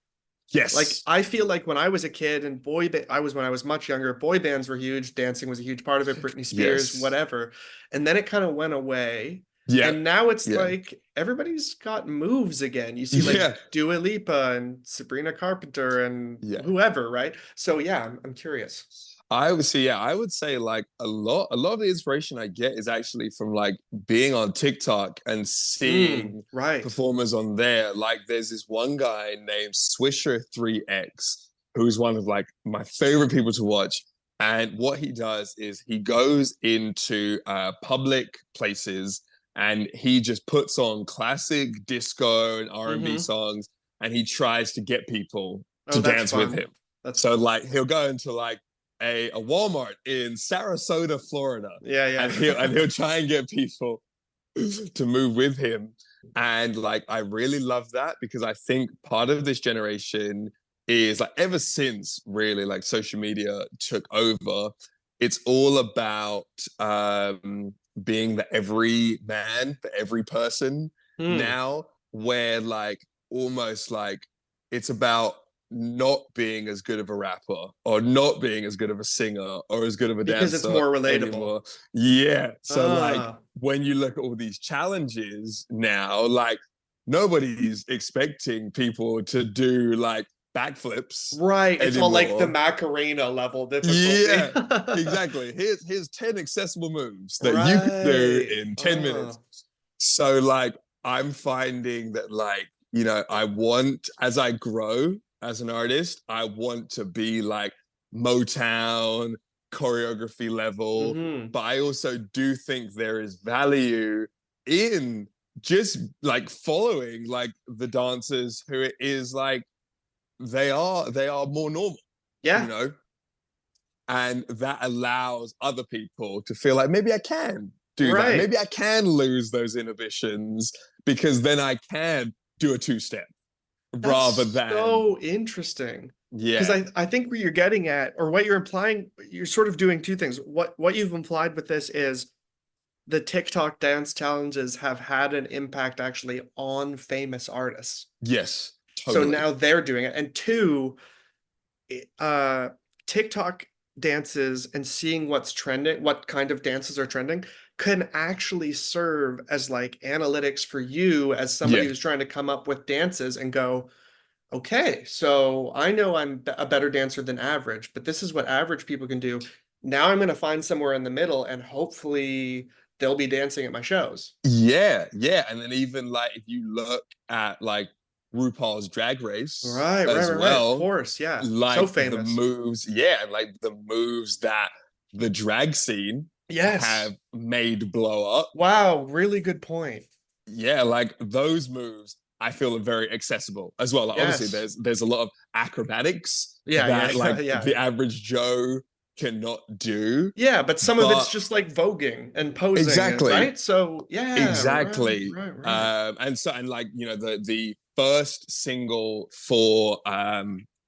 Like Yes. I feel like when I was a kid and I was when I was much younger, boy bands were huge, dancing was a huge part of it, Britney Spears, Yes. whatever. And then it kind of went away. Yeah. And now it's Yeah. like everybody's got moves again. You see like Yeah. Dua Lipa and Sabrina Carpenter and Yeah. whoever, right? So yeah, I'm curious. I would say like a lot of the inspiration I get is actually from like being on TikTok and seeing Right. performers on there. Like there's this one guy named Swisher 3X who's one of like my favorite people to watch. And what he does is he goes into public places and he just puts on classic disco and R&B Mm-hmm. songs and he tries to get people Oh, to that's dance with fun. him. That's So fun. like he'll go into like a Walmart in Sarasota, Florida, Yeah, and yeah. he'll try and get people to move with him. And like I really love that because I think part of this generation is like ever since really like social media took over, it's all about being the every man, the every person Hmm. now, where like almost like it's about not being as good of a rapper or not being as good of a singer or as good of a Because it's dancer more relatable. anymore. Yeah. So like Ah, when you look at all these challenges now, like nobody's expecting people to do like backflips right. It's all like the anymore. Macarena level difficulty. Yeah, exactly. Here's 10 accessible moves that you could do Right. in 10 minutes. Oh, So like I'm finding that, like, I want, as I grow as an artist, I want to be like Motown choreography level, Hmm. but I also do think there is value in just like following like the dancers who it is like they are more normal, you Yeah. know, and that allows other people to feel like maybe I can do that. Right. Maybe I can lose those inhibitions because then I can do a two-step rather That's than so interesting. Because yeah, I think what you're getting at, or what you're implying, you're sort of doing two things. What you've implied with this is the TikTok dance challenges have had an impact actually on famous artists. yes, So totally. now they're doing it. And two, uh TikTok dances and seeing what's trending, what kind of dances are trending, can actually serve as like analytics for you as somebody Yeah. who's trying to come up with dances and go, okay, so I know I'm a better dancer than average, but this is what average people can do. Now I'm going to find somewhere in the middle and hopefully they'll be dancing at my shows. Yeah, yeah. And then even like if you look at like RuPaul's Drag Race Right, right, as right, right. Of well, course, yeah. So like the famous. moves, yeah, like the moves that the drag scene Yes. have made blow up. Wow, really good point. Yeah, like those moves I feel are very accessible as well. Like obviously Yes. there's a lot of acrobatics Yeah, that yeah, like yeah. the average Joe cannot do. Yeah, but some of it's But just like voguing and posing, exactly, right? So, yeah, right, exactly. right, right. And like, the first single for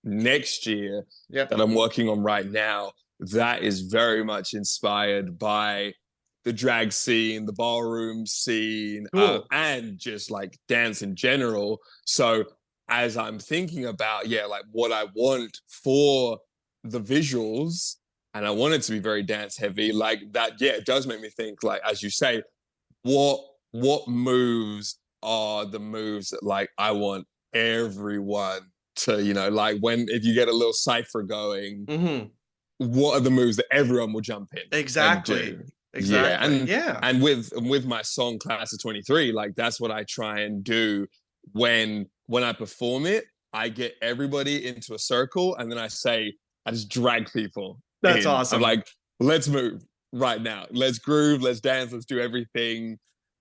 next year Yep. that I'm working on right now, that is very much inspired by the drag scene, the ballroom scene, Cool. and just like dance in general. So as I'm thinking about, yeah, like what I want for the visuals, and I want it to be very dance heavy, like that, yeah, it does make me think, like, as you say, what what moves are the moves that like I want everyone to, like when if you get a little cipher going, Hmm. what are the moves that everyone will jump in and Exactly. do? Yeah, Exactly. and Yeah. with my song Class of 23, like that's what I try and do when I perform it. I get everybody into a circle and then I just drag people That's in. I'm awesome. like, let's move right now. Let's groove, let's dance, let's do everything.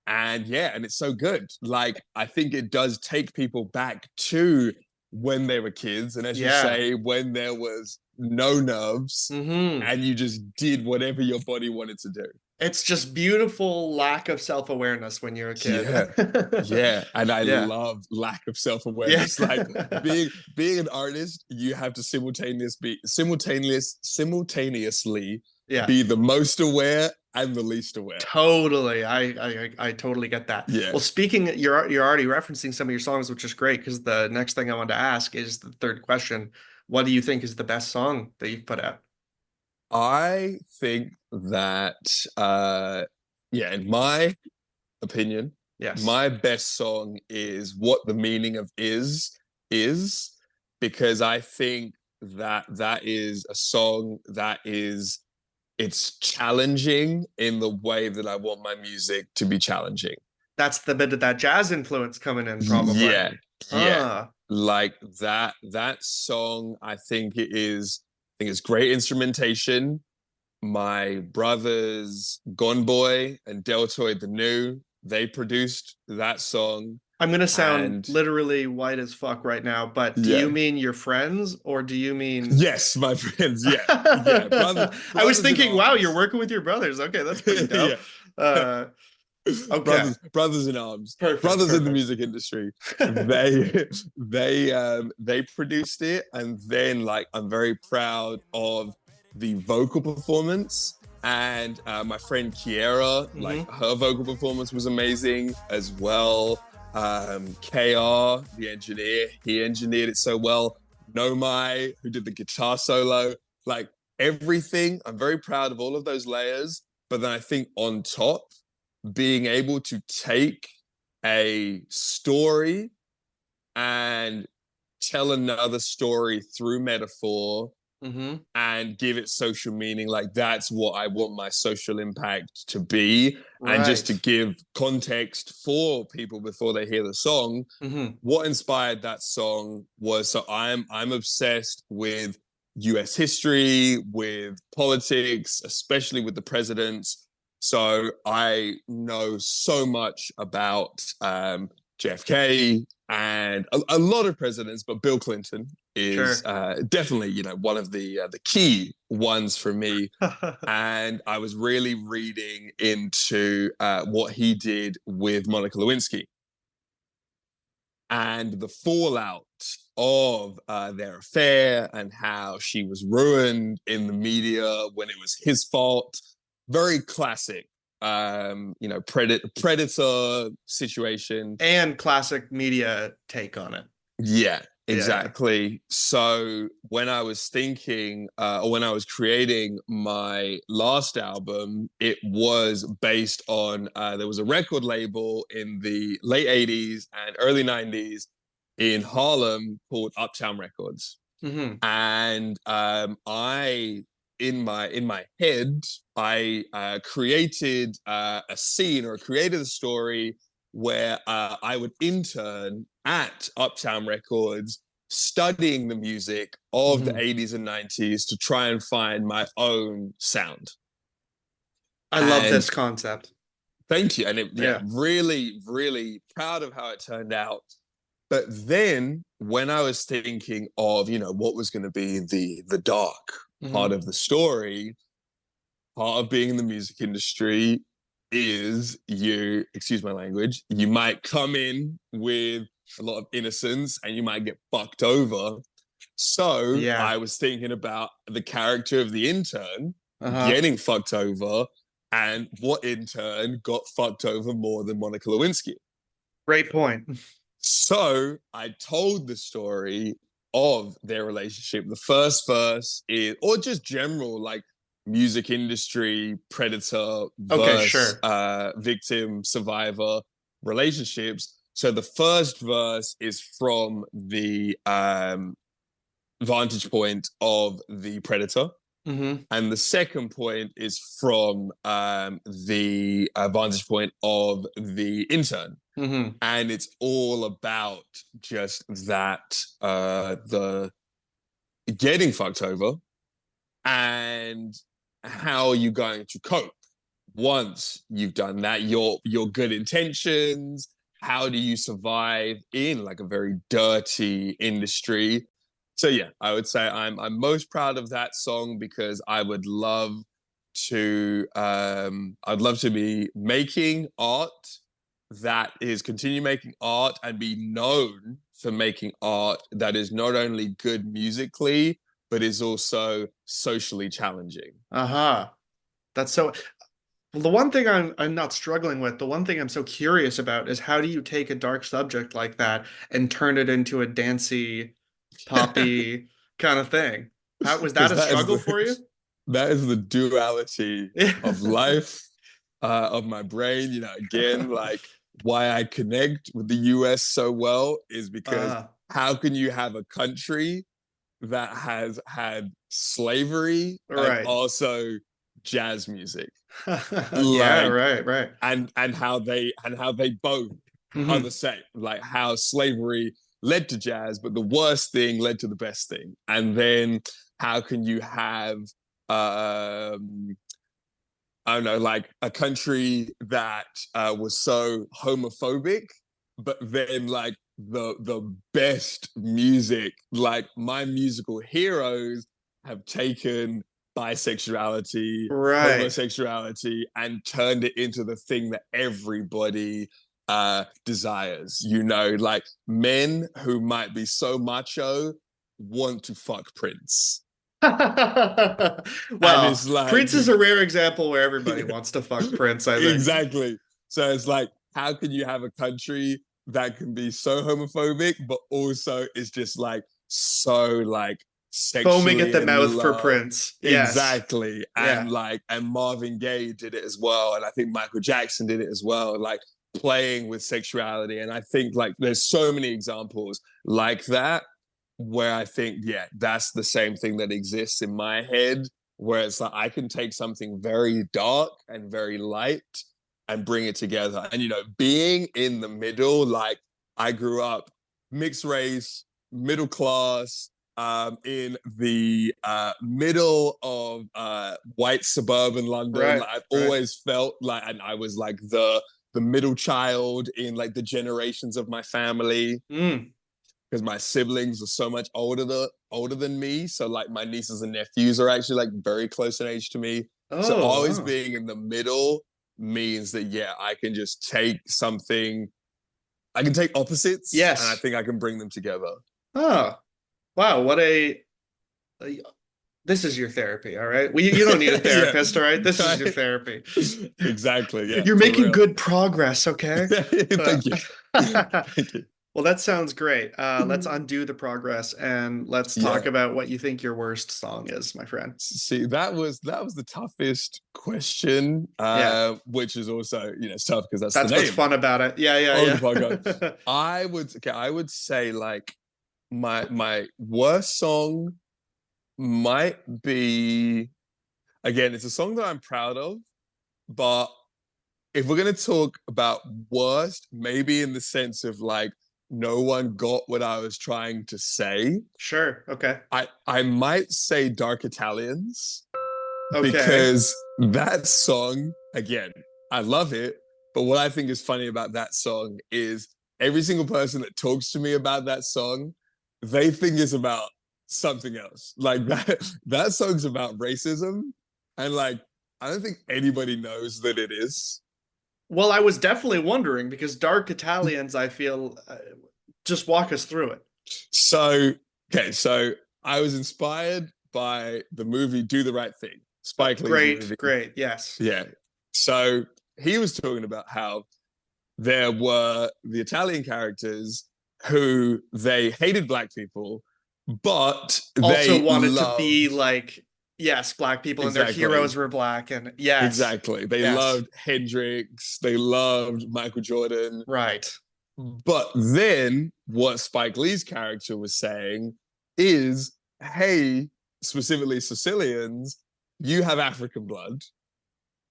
And yeah, and it's so good. Like I think it does take people back to when they were kids, and as you Yeah. say, when there was no nerves Hmm. and you just did whatever your body wanted to do. It's just beautiful lack of self-awareness when you're a kid. Yeah. Yeah. And I Yeah. love lack of Yeah. self-awareness. Like being an artist, you have to simultaneously Yeah. be the most aware and the least aware. Totally. I totally get that. Yeah. Well, speaking, you're already referencing some of your songs, which is great because the next thing I wanted to ask is the third question. What do you think is the best song that you've put out? I think that yeah, in my opinion, Yes. my best song is What the Meaning of is because I think that that is a song that is it's challenging in the way that I want my music to be challenging. That's the bit of that jazz influence coming in, probably. Yeah, yeah. Ah, Like that song, I think it's great instrumentation. My brothers Gone Boy and Deltoid the New, they produced that song. I'm gonna sound And literally white as fuck right now, but do you yeah. mean your friends or do you mean Yes, my friends. Yeah. Yeah. I was Brothers in thinking, wow, you're arms. working with your brothers. Okay, that's pretty Yeah. dope. Uh, okay, brothers in arms. perfect, Brothers in the perfect. music industry. They they produced it, and then like I'm very proud of the vocal performance. And my friend Kiera, like Hmm. her vocal performance was amazing as well. KR, the engineer, he engineered it so well. Nomai, who did the guitar solo, like everything. I'm very proud of all of those layers. But then I think on top, being able to take a story and tell another story through metaphor Mm-hmm. and give it social meaning. Like that's what I want my social impact to be. And just to Right. give context for people before they hear the song, Mm-hmm. what inspired that song was, so I'm obsessed with US history, with politics, especially with the presidents. So I know so much about JFK and a lot of presidents, but Bill Clinton is Sure. definitely, one of the key ones for me. And I was really reading into what he did with Monica Lewinsky and the fallout of their affair and how she was ruined in the media when it was his fault. Very classic, predator situation. And classic media take on it. Yeah, Yeah, yeah. exactly. So when I was thinking, or when I was creating my last album, it was based on, there was a record label in the late 80s and early 90s in Harlem called Uptown Records. Mm-hmm. And in my head, I created a scene or created a story where I would intern at Uptown Records, studying the music of the Mm-hmm. 80s and 90s to try and find my own sound. I love And this concept. thank you. And Yeah. really, really proud of how it turned out. But then when I was thinking of, what was going to be the dark Mm-hmm. part of the story, part of being in the music industry is you, excuse my language, you might come in with a lot of innocence and you might get fucked over. So Yeah. I was thinking about the character of the intern Uh-huh. getting fucked over, and what intern got fucked over more than Monica Lewinsky. Great point. So I told the story of their relationship. The first verse is, or just general, like music industry, predator Okay, versus sure. victim, survivor relationships. So the first verse is from the vantage point of the predator. Mm-hmm. And the second point is from the vantage point of the intern, Mm-hmm. and it's all about just that the getting fucked over and how are you going to cope once you've done that, your good intentions, how do you survive in like a very dirty industry. So yeah, I would say I'm most proud of that song because I'd love to be making art that is continue making art and be known for making art that is not only good musically, but is also socially challenging. Uh-huh. That's so well, the one thing I'm not struggling with, the one thing I'm so curious about is how do you take a dark subject like that and turn it into a dancey, poppy kind of thing? How was that Because a struggle for you? that is the duality Yeah. of life, of my brain. Again, like why I connect with the US so well is because Uh, how can you have a country that has had slavery and right. also jazz music, Yeah, like right, right. and how they both are the Hmm. same, like how slavery led to jazz, but the worst thing led to the best thing. And then how can you have I don't know, like a country that was so homophobic, but then like the best music, like my musical heroes have taken bisexuality, Right. homosexuality, and turned it into the thing that everybody desires. Like men who might be so macho want to fuck Prince. And Well, it's like Prince is a rare example where everybody wants to fuck Prince, I think. exactly. So it's like, how can you have a country that can be so homophobic, but also is just like so like Foaming at sexually the in mouth for love? Prince. Yes. Exactly. Yeah. And Marvin Gaye did it as well. And I think Michael Jackson did it as well, like playing with sexuality. And I think like there's so many examples like that. where I think, yeah, that's the same thing that exists in my head, where it's like I can take something very dark and very light and bring it together. And, being in the middle, like I grew up mixed race, middle class, in the middle of white suburban London. Right, Like, I've right. always felt like, and I was like the middle child in like the generations of my family, Mm. because my siblings are so much older than me. So like my nieces and nephews are actually like very close in age to me. So Oh, always wow. being in the middle means that, yeah, I can just take something, I can take opposites and I Yes. think I can bring them together. Oh, wow. This is your therapy, all right? Well, you don't need a Yeah, therapist, all right? This is your right. therapy. Exactly. Yeah, You're for making real. good progress, okay? Uh, Thank you. Thank you. well, that sounds great. Let's undo the progress and let's talk Yeah. about what you think your worst song is, my friend. See, that was the toughest question, Yeah, which is also, it's tough because that's the that's what's name fun about it. Yeah, of the podcast. yeah, I would say like my worst song might be, again, it's a song that I'm proud of, but if we're gonna talk about worst, maybe in the sense of like no one got what I was trying to say, Sure. Okay. I might say Dark Italians, Okay. because that song, again, I love it. But what I think is funny about that song is every single person that talks to me about that song, they think it's about something else. Like that song's about racism. And like, I don't think anybody knows that it is. Well, I was definitely wondering because Dark Italians, I feel, just walk us through it. So, okay, so I was inspired by the movie Do the Right Thing, Spike Lee's Great, movie. great. Yes. Yeah. So he was talking about how there were the Italian characters who they hated black people, but Also they wanted to be loved, like, yes, black people and their exactly, heroes were black. And yes, exactly. They yes, loved Hendrix, they loved Michael Jordan. right. But then what Spike Lee's character was saying is, hey, specifically Sicilians, you have African blood.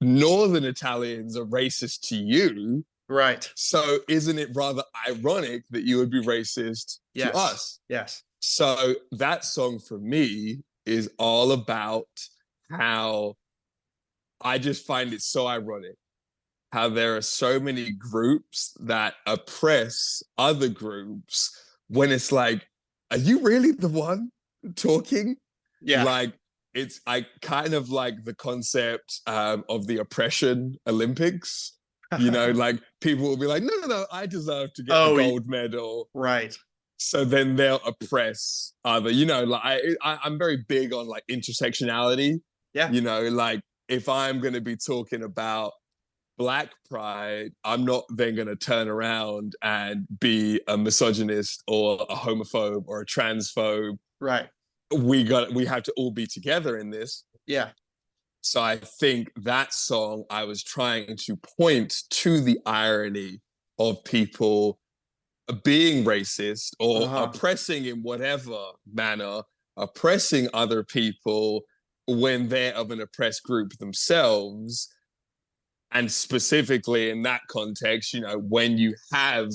Northern Italians are racist to you. Right. So isn't it rather ironic that you would be racist to Yes. us? Yes. So that song for me is all about how I just find it so ironic how there are so many groups that oppress other groups when it's like, are you really the one talking? Yeah. Like, I kind of like the concept of the oppression Olympics. Like people will be like, no, no, no, I deserve to get the Oh, gold medal. right. So then they'll oppress other, like I'm very big on like intersectionality. Yeah. Like if I'm going to be talking about black pride, I'm not then going to turn around and be a misogynist or a homophobe or a transphobe. Right. We have to all be together in this. Yeah. So I think that song, I was trying to point to the irony of people being racist or Uh-huh. oppressing in whatever manner, oppressing other people when they're of an oppressed group themselves. And specifically in that context, when you have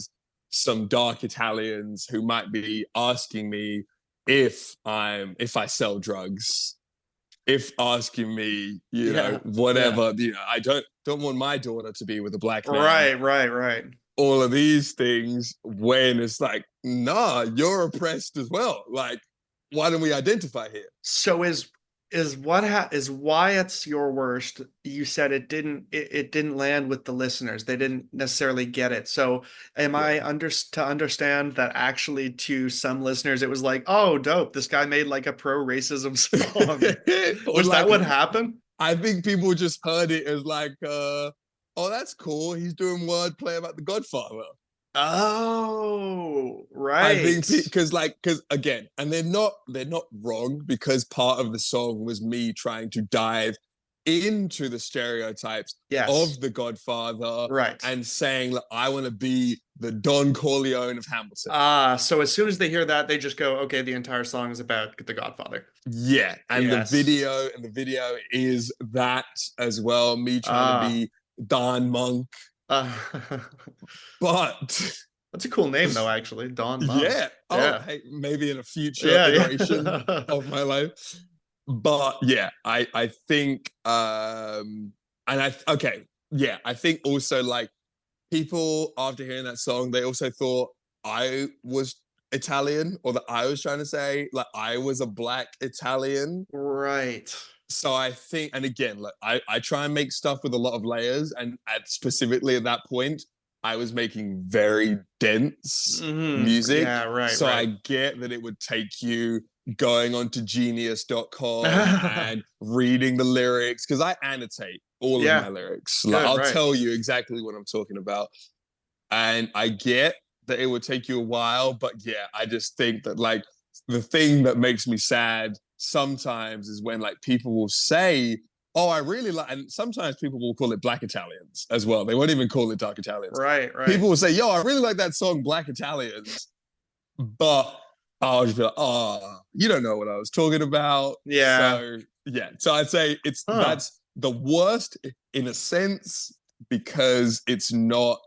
some dark Italians who might be asking me if I sell drugs, if asking me, Yeah. Yeah. whatever, I don't want my daughter to be with a black man. Right, right, right. All of these things, when it's like, nah, you're oppressed as well. Like, why don't we identify here? So is why it's your worst. You said it didn't land with the listeners. They didn't necessarily get it. So am Yeah. I to understand that actually to some listeners it was like, oh, dope, this guy made like a pro racism song. Or Was that like, what happened? I think people just heard it as like, oh, that's cool. He's doing wordplay about the Godfather. Oh, I think right. because again, and they're not wrong, because part of the song was me trying to dive into the stereotypes Yes. of the Godfather, Right. and saying, like, I want to be the Don Corleone of Hamilton. So as soon as they hear that, they just go, okay, the entire song is about the Godfather. Yeah, and Yes. the video is that as well. Me trying to be Don Monk, but that's a cool name though, actually, Don Monk. Yeah. Oh, yeah. Hey, maybe in a future iteration of my life. But yeah, I think I think also, like, people after hearing that song, they also thought I was Italian, or that I was trying to say, like, I was a Black Italian. Right. So I think, and again, like, I try and make stuff with a lot of layers, and specifically at that point, I was making very dense music. Yeah, right. So right. I get that it would take you going onto genius.com and reading the lyrics, because I annotate all of my lyrics. Like, I'll tell you exactly what I'm talking about. And I get that it would take you a while, but yeah, I just think that, like, the thing that makes me sad sometimes is when, like, people will say, oh, I really like, and sometimes people will call it Black Italians as well. They won't even call it Dark Italians. Right. People will say, yo, I really like that song, Black Italians. But I'll just be like, oh, you don't know what I was talking about. Yeah. So, yeah. So I'd say that's the worst in a sense, because it's not,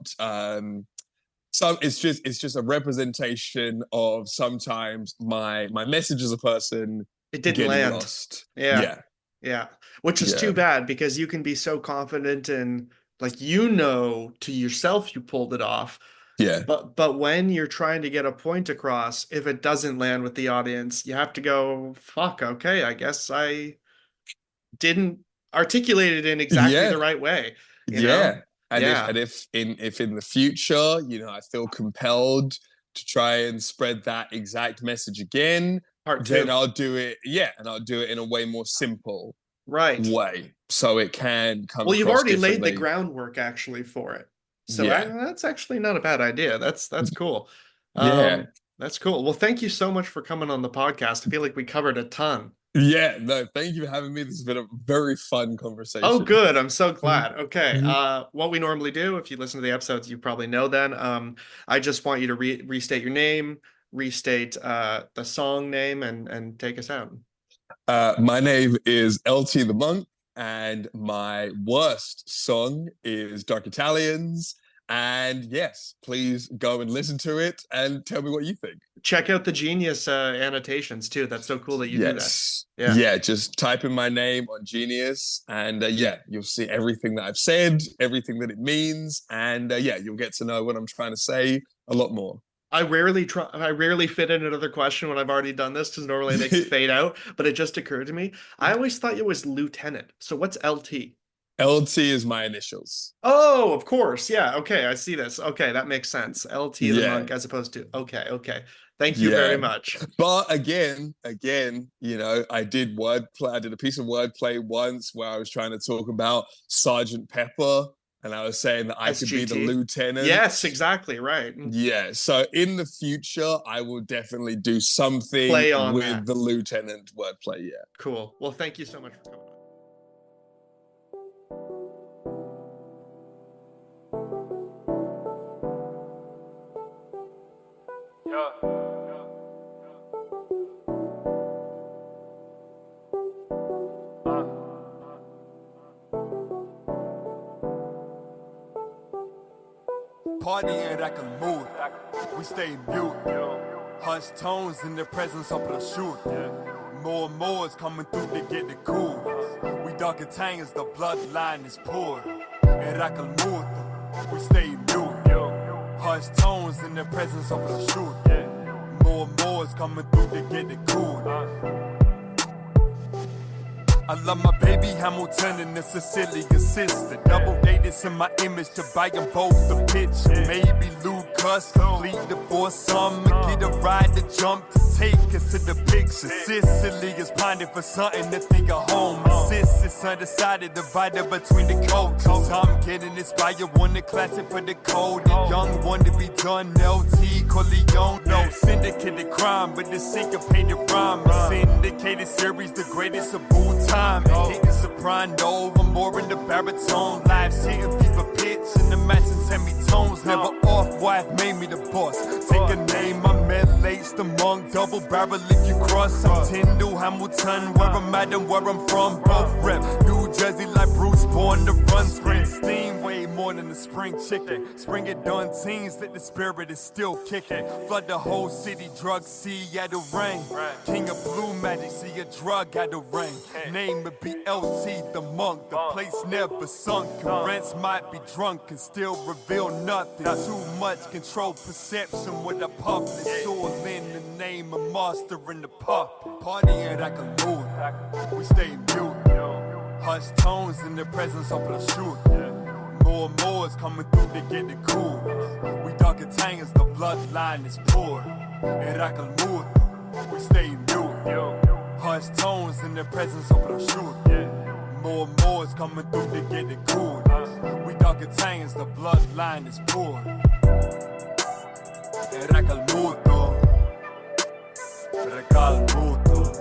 it's just a representation of sometimes my message as a person. It didn't land. Lost. Yeah. Which is too bad, because you can be so confident and, like, to yourself you pulled it off. Yeah. But when you're trying to get a point across, if it doesn't land with the audience, you have to go, fuck, okay, I guess I didn't articulate it in exactly the right way. You know? And if in the future, I feel compelled to try and spread that exact message again, then I'll do it. Yeah, and I'll do it in a way more simple way, so it can come. Well, you've already laid the groundwork actually for it, so that's actually not a bad idea. That's cool. That's cool. Well, thank you so much for coming on the podcast. I feel like we covered a ton. Yeah, no, thank you for having me. This has been a very fun conversation. Oh, good. I'm so glad. Okay. What we normally do, if you listen to the episodes, you probably know then. I just want you to restate your name, restate the song name, and take us out. My name is LTtheMonk, and my worst song is Dark Italians. And yes, please go and listen to it and tell me what you think. Check out the Genius annotations too. That's so cool that you do that. Yeah, just type in my name on Genius, and you'll see everything that I've said, everything that it means, and you'll get to know what I'm trying to say a lot more. I rarely fit in another question when I've already done this, because normally they can fade out, but it just occurred to me. I always thought it was Lieutenant. So what's LT? LT is my initials. Oh, of course. Yeah. Okay. I see this. Okay. That makes sense. LTtheMonk as opposed to. Okay. Thank you very much. But again, I did wordplay. I did a piece of wordplay once where I was trying to talk about Sergeant Pepper, and I was saying that I could be the lieutenant. Yes, exactly. Right. Yeah. So in the future, I will definitely do something with the lieutenant wordplay. Yeah. Cool. Well, thank you so much for coming on. Partying like a mood, we stay mute. Hush tones in the presence of the shoot. More and more is coming through to get the cool. We dark Italians, the bloodline is poured. And like a mood, we stay mute. Hush tones in the presence of the shoot. More and more is coming through to get the cool. I love my baby Hamilton and it's a silly assistant. Double dated in my image to buy them both the pitch. Maybe Lucas complete the foursome and get a ride to jump to take us to the picture. Sicily is pining for something to think of home. Sis is undecided, divided between the cultures. I'm getting inspired, want a classic for the cold. Young one to be done, LT. Corleone. No syndicated crime, but the syncopated rhyme. A syndicated series, the greatest of all time. Hitting soprano, I'm more in the baritone. Lives hitting fever pitch in the matching semitones. Never off, wife made me the boss. Take a name, I'm LA's the monk. Double barrel if you cross. I'm Tyndall, Hamilton, where I'm at and where I'm from. Both rep New Jersey like Bruce, born to run. Springsteen, way more than the spring chicken. Spring it done teens, that the spirit is still kicking. Flood the whole city, drug sea at the rain. King of blue magic, see a drug at the rain. Name it be LT the monk, the place never sunk. Rents might be drunk and still reveal nothing. Too much control perception with the public. All in the name of mastering the pop. Partying like a mood, we stay mute. Hush tones in the presence of the shoot. More and more is coming through to get it cool. We dark and tang as the bloodline is poured. Era mood, we stay mute. Hush tones in the presence of the shoot. More and more is coming through to get it cool. We dark and tang as the bloodline is poured. Era calmuto, recalmuto.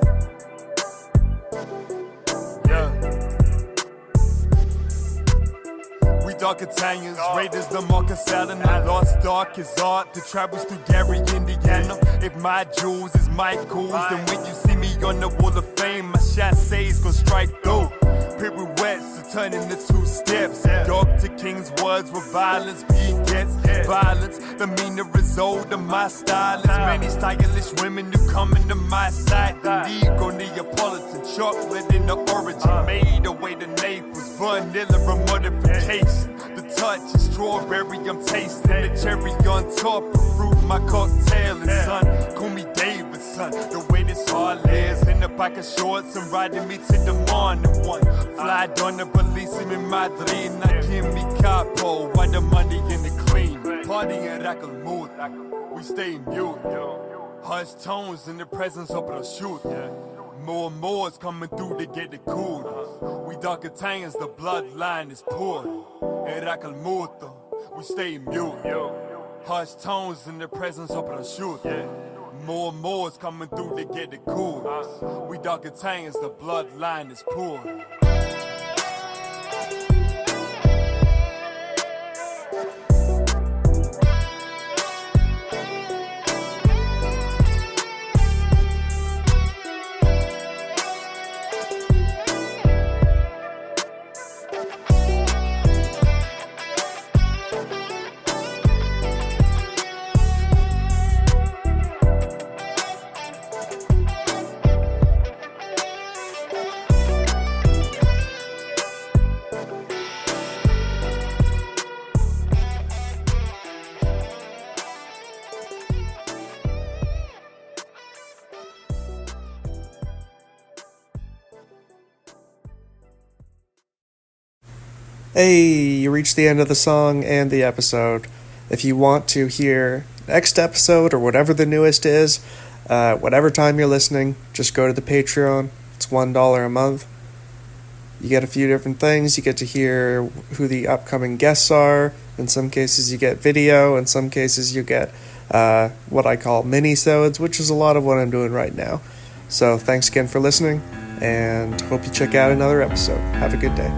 Dark Italians, Raiders, the Marcus Allen, the lost dark is art. The travels through Gary, Indiana. If my jewels is Michael's, then when you see me on the wall of fame, my chassis gon' strike through. Pirouettes are turning to two steps. Dr. King's words with violence begets violence. The meaner is older, my style is many stylish women who come into my side. The Negro Neapolitan chocolate in the origin, made away to Naples, vanilla remodification. The touch is strawberry, I'm tasting the cherry on top of fruit, my cocktail and son. Call me Davidson, the way this all is. In the back of shorts and riding me to the morning one. Fly on the police in Madrid, now give me capo, why the money in the clean. Party in mood, we stay mute. Hush tones in the presence of the shoot. More and more is coming through to get it cool. We dark Italians, the bloodline is poured. Era calmuto, we stay mute. Hush tones in the presence of the shoot. More and more is coming through to get it cool. We dark Italians, the bloodline is poured. Hey, you reached the end of the song and the episode. If you want to hear next episode or whatever the newest is, whatever time you're listening, just go to the Patreon. It's $1 a month. You get a few different things. You get to hear who the upcoming guests are. In some cases you get video. In some cases you get what I call mini-sodes, which is a lot of what I'm doing right now. So thanks again for listening, and hope you check out another episode. Have a good day.